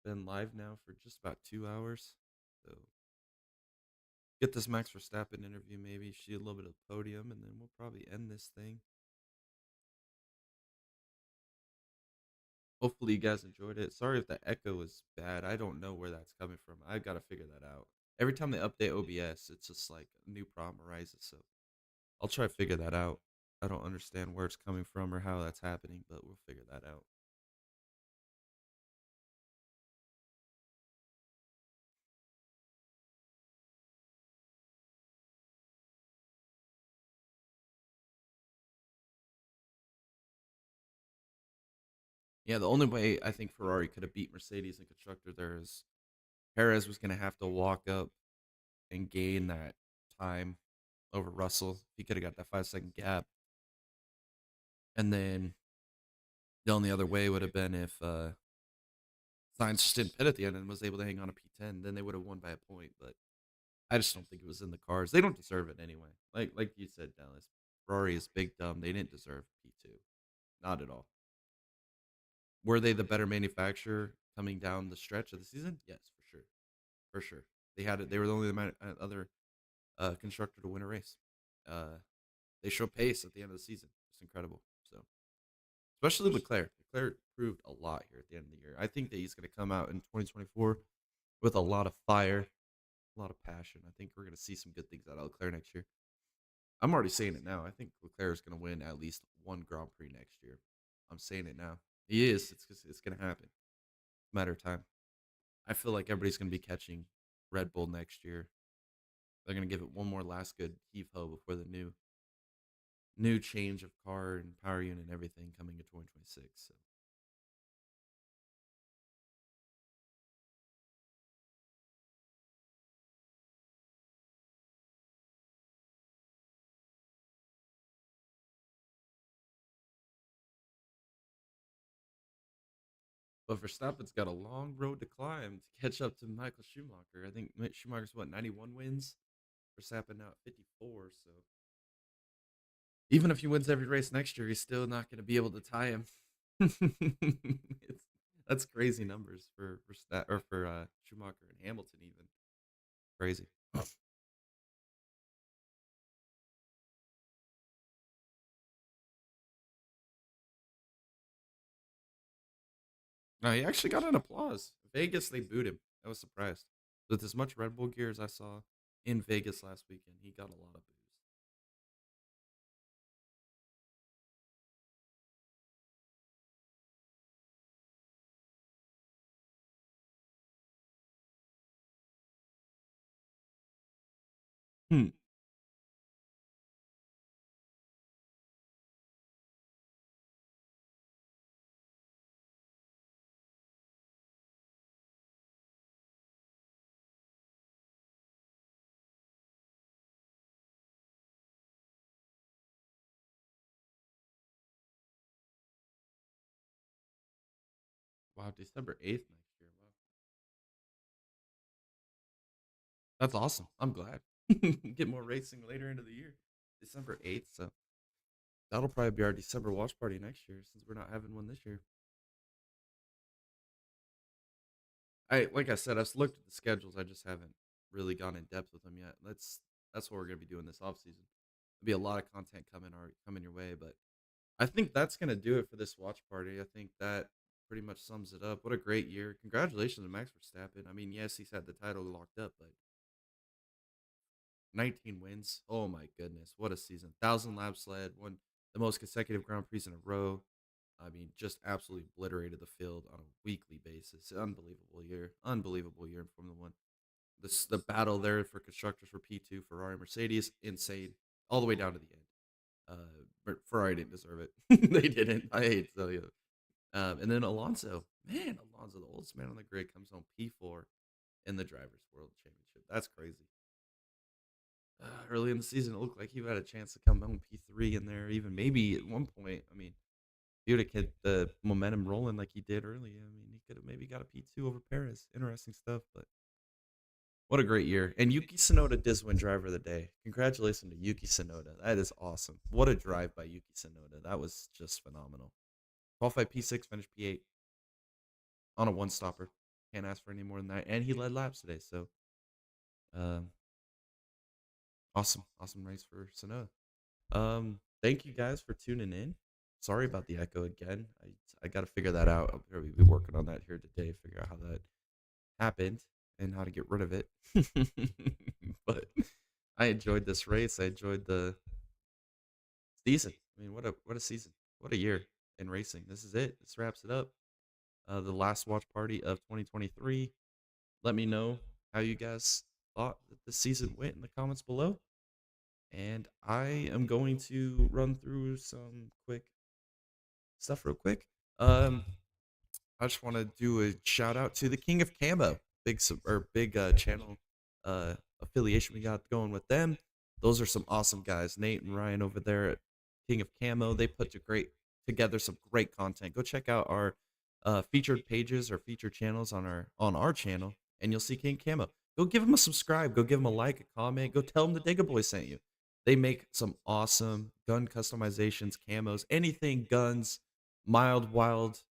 Been live now for just about 2 hours, so get this Max Verstappen interview, maybe see a little bit of the podium, and then we'll probably end this thing. Hopefully, you guys enjoyed it. Sorry if the echo is bad. I don't know where that's coming from. I've got to figure that out. Every time they update OBS, it's just like a new problem arises. So I'll try to figure that out. I don't understand where it's coming from or how that's happening, but we'll figure that out. Yeah, the only way I think Ferrari could have beat Mercedes and constructor there is Perez was going to have to walk up and gain that time over Russell. He could have got that 5 second gap. And then the only other way would have been if Sainz just didn't pit at the end and was able to hang on a P10. Then they would have won by a point. But I just don't think it was in the cards. They don't deserve it anyway. Like you said, Dallas. Ferrari is big dumb. They didn't deserve P2. Not at all. Were they the better manufacturer coming down the stretch of the season? Yes, for sure. For sure. They had it. They were the only other constructor to win a race. They show pace at the end of the season. It's incredible. So, especially Leclerc. Leclerc proved a lot here at the end of the year. I think that he's going to come out in 2024 with a lot of fire, a lot of passion. I think we're going to see some good things out of Leclerc next year. I'm already saying it now. I think Leclerc is going to win at least one Grand Prix next year. I'm saying it now. He is. It's going to happen. It's a matter of time. I feel like everybody's going to be catching Red Bull next year. They're going to give it one more last good heave ho before the new change of car and power unit and everything coming in 2026. So. But Verstappen's got a long road to climb to catch up to Michael Schumacher. I think Schumacher's what 91 wins. Verstappen now at 54. So even if he wins every race next year, he's still not going to be able to tie him. it's, that's crazy numbers for Schumacher and Hamilton. Even crazy. No, he actually got an applause. Vegas, they booed him. I was surprised. With as much Red Bull gear as I saw in Vegas last weekend, he got a lot of boos. Hmm. Wow, December 8th next year. Wow. That's awesome. I'm glad. Get more racing later into the year. December 8th. So that'll probably be our December watch party next year since we're not having one this year. Like I said, I've looked at the schedules. I just haven't really gone in depth with them yet. That's what we're gonna be doing this off season. There'll be a lot of content coming your way, but I think that's gonna do it for this watch party. I think that pretty much sums it up. What a great year! Congratulations to Max Verstappen. I mean, yes, he's had the title locked up, but 19 wins. Oh my goodness, what a season! 1,000 laps led, won the most consecutive Grand Prix in a row. I mean, just absolutely obliterated the field on a weekly basis. Unbelievable year in Formula One. The battle there for constructors for P2, Ferrari, Mercedes, insane, all the way down to the end. But Ferrari didn't deserve it. They didn't. I hate to tell you. And then Alonso, man, Alonso, the oldest man on the grid, comes home P4 in the Drivers' World Championship. That's crazy. Early in the season, it looked like he had a chance to come home P3 in there, even maybe at one point. I mean, he would have kept the momentum rolling like he did early. I mean, he could have maybe got a P2 over Perez. Interesting stuff, but What a great year. And Yuki Tsunoda does win driver of the day. Congratulations to Yuki Tsunoda. That is awesome. What a drive by Yuki Tsunoda. That was just phenomenal. Qualified P6, finished P8 on a one stopper. Can't ask for any more than that. And he led laps today. So um, awesome. Awesome race for Tsunoda. Thank you guys for tuning in. Sorry about the echo again. I got to figure that out. I'll probably be working on that here today. Figure out how that happened and how to get rid of it. But I enjoyed this race. I enjoyed the season. I mean, what a season. What a year in racing. This is it. This wraps it up. The last watch party of 2023. Let me know how you guys thought that the season went in the comments below. And I am going to run through some quick stuff real quick. I just want to do a shout out to the King of Camo, big channel affiliation we got going with them. Those are some awesome guys, Nate and Ryan over there at King of Camo. They put together some great content. Go check out our featured pages or featured channels on our channel, and you'll see King Camo. Go give them a subscribe. Go give them a like, a comment. Go tell them the Digga Boy sent you. They make some awesome gun customizations, camos, anything guns, mild, wild,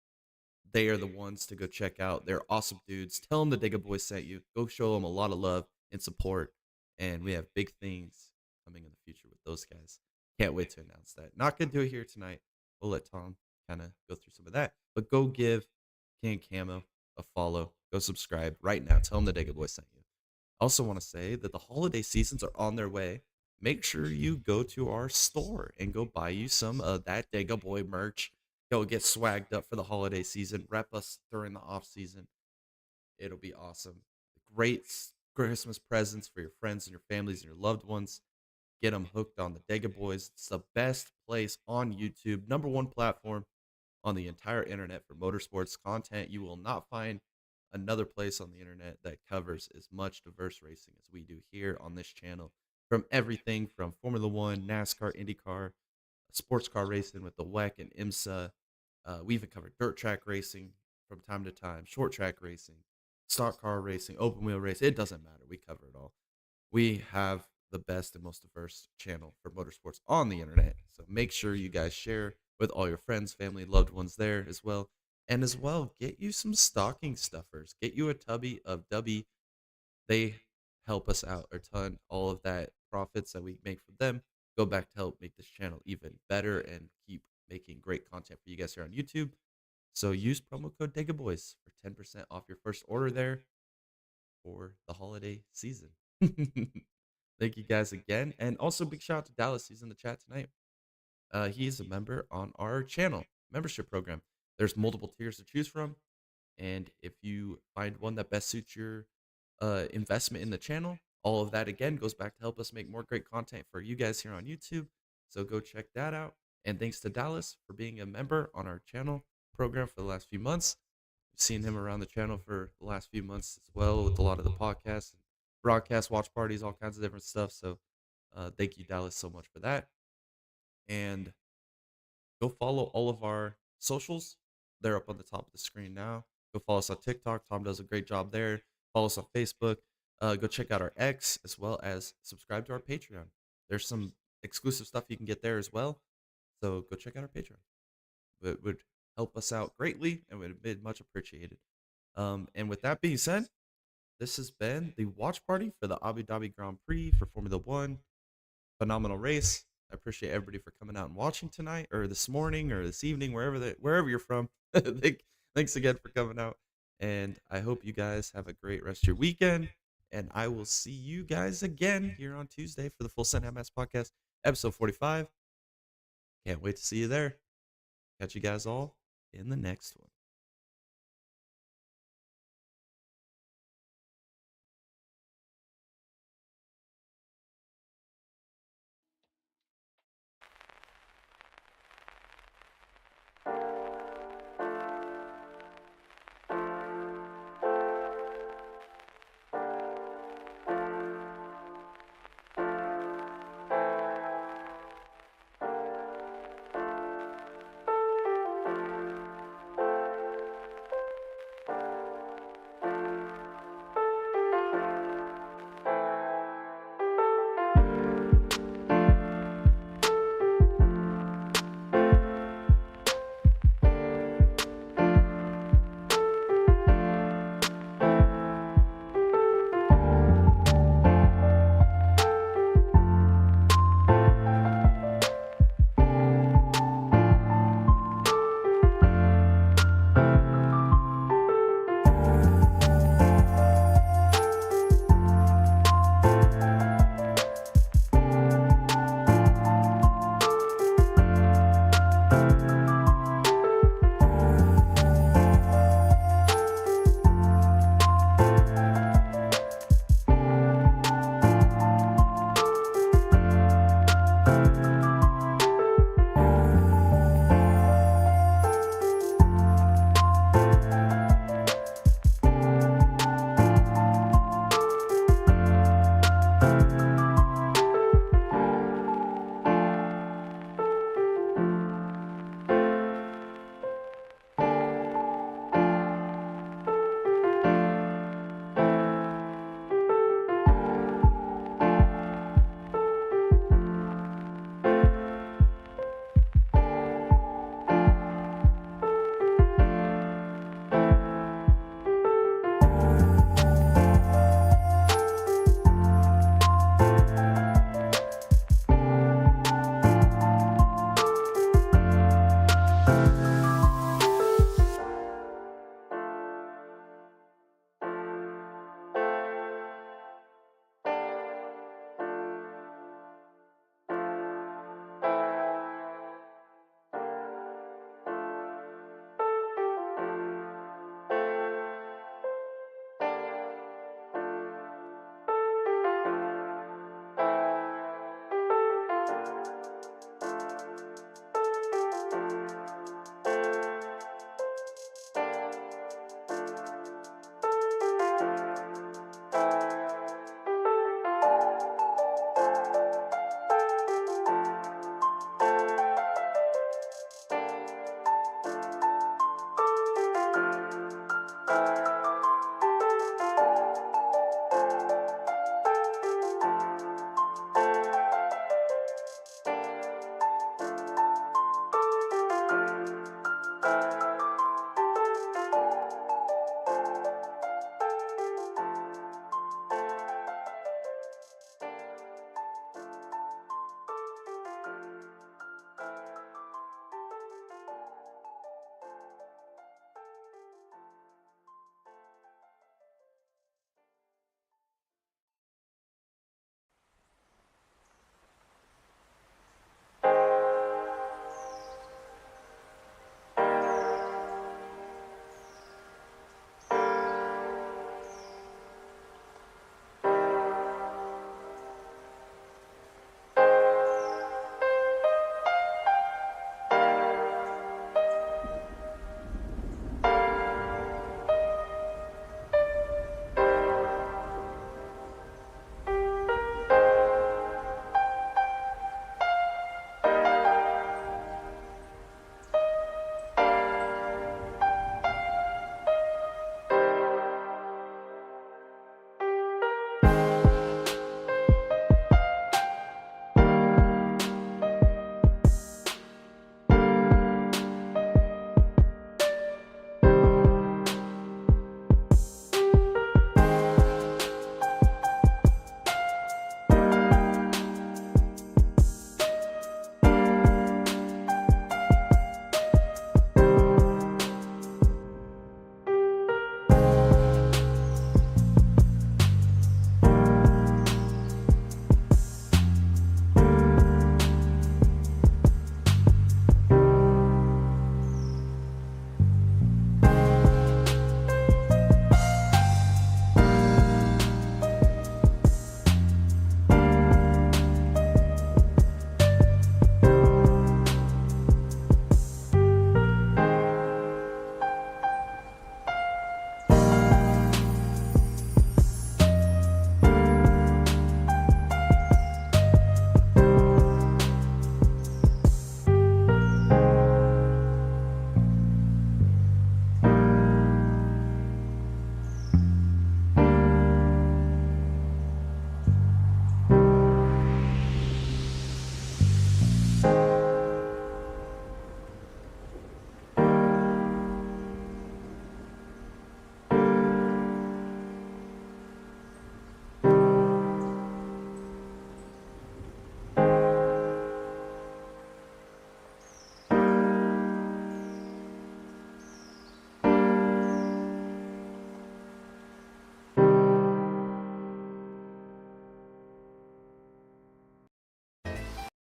they are the ones to go check out. They're awesome dudes. Tell them the Digga Boys sent you. Go show them a lot of love and support. And we have big things coming in the future with those guys. Can't wait to announce that. Not going to do it here tonight. We'll let Tom kind of go through some of that. But go give King Camo a follow. Go subscribe right now. Tell them the Digga Boys sent you. Also want to say that the holiday seasons are on their way. Make sure you go to our store and go buy you some of that Digga Boy merch. Go get swagged up for the holiday season. Rep us during the off season. It'll be awesome. Great Christmas presents for your friends and your families and your loved ones. Get them hooked on the Dega Boys. It's the best place on YouTube, number one platform on the entire internet for motorsports content. You will not find another place on the internet that covers as much diverse racing as we do here on this channel. From everything from Formula One, NASCAR, IndyCar, sports car racing with the WEC and IMSA. We even covered dirt track racing from time to time, short track racing, stock car racing, open wheel race. It doesn't matter. We cover it all. We have the best and most diverse channel for motorsports on the internet. So make sure you guys share with all your friends, family, loved ones there as well. And as well, get you some stocking stuffers. Get you a tubby of Dubby. They help us out a ton. All of that profits that we make from them go back to help make this channel even better and keep making great content for you guys here on YouTube. So use promo code DegaBoys for 10% off your first order there for the holiday season. Thank you guys again. And also big shout out to Dallas. He's in the chat tonight. He's a member on our channel membership program. There's multiple tiers to choose from. And if you find one that best suits your investment in the channel, all of that again goes back to help us make more great content for you guys here on YouTube. So go check that out. And thanks to Dallas for being a member on our channel program for the last few months. We've seen him around the channel for the last few months as well with a lot of the podcasts, broadcast, watch parties, all kinds of different stuff. So thank you, Dallas, so much for that. And go follow all of our socials. They're up on the top of the screen now. Go follow us on TikTok. Tom does a great job there. Follow us on Facebook. Go check out our X as well as subscribe to our Patreon. There's some exclusive stuff you can get there as well. So go check out our Patreon. It would help us out greatly and would be much appreciated. And with that being said, this has been the watch party for the Abu Dhabi Grand Prix for Formula One. Phenomenal race. I appreciate everybody for coming out and watching tonight, or this morning, or this evening, wherever you're from. Thanks again for coming out, and I hope you guys have a great rest of your weekend. And I will see you guys again here on Tuesday for the Full Send MS podcast, episode 45. Can't wait to see you there. Catch you guys all in the next one.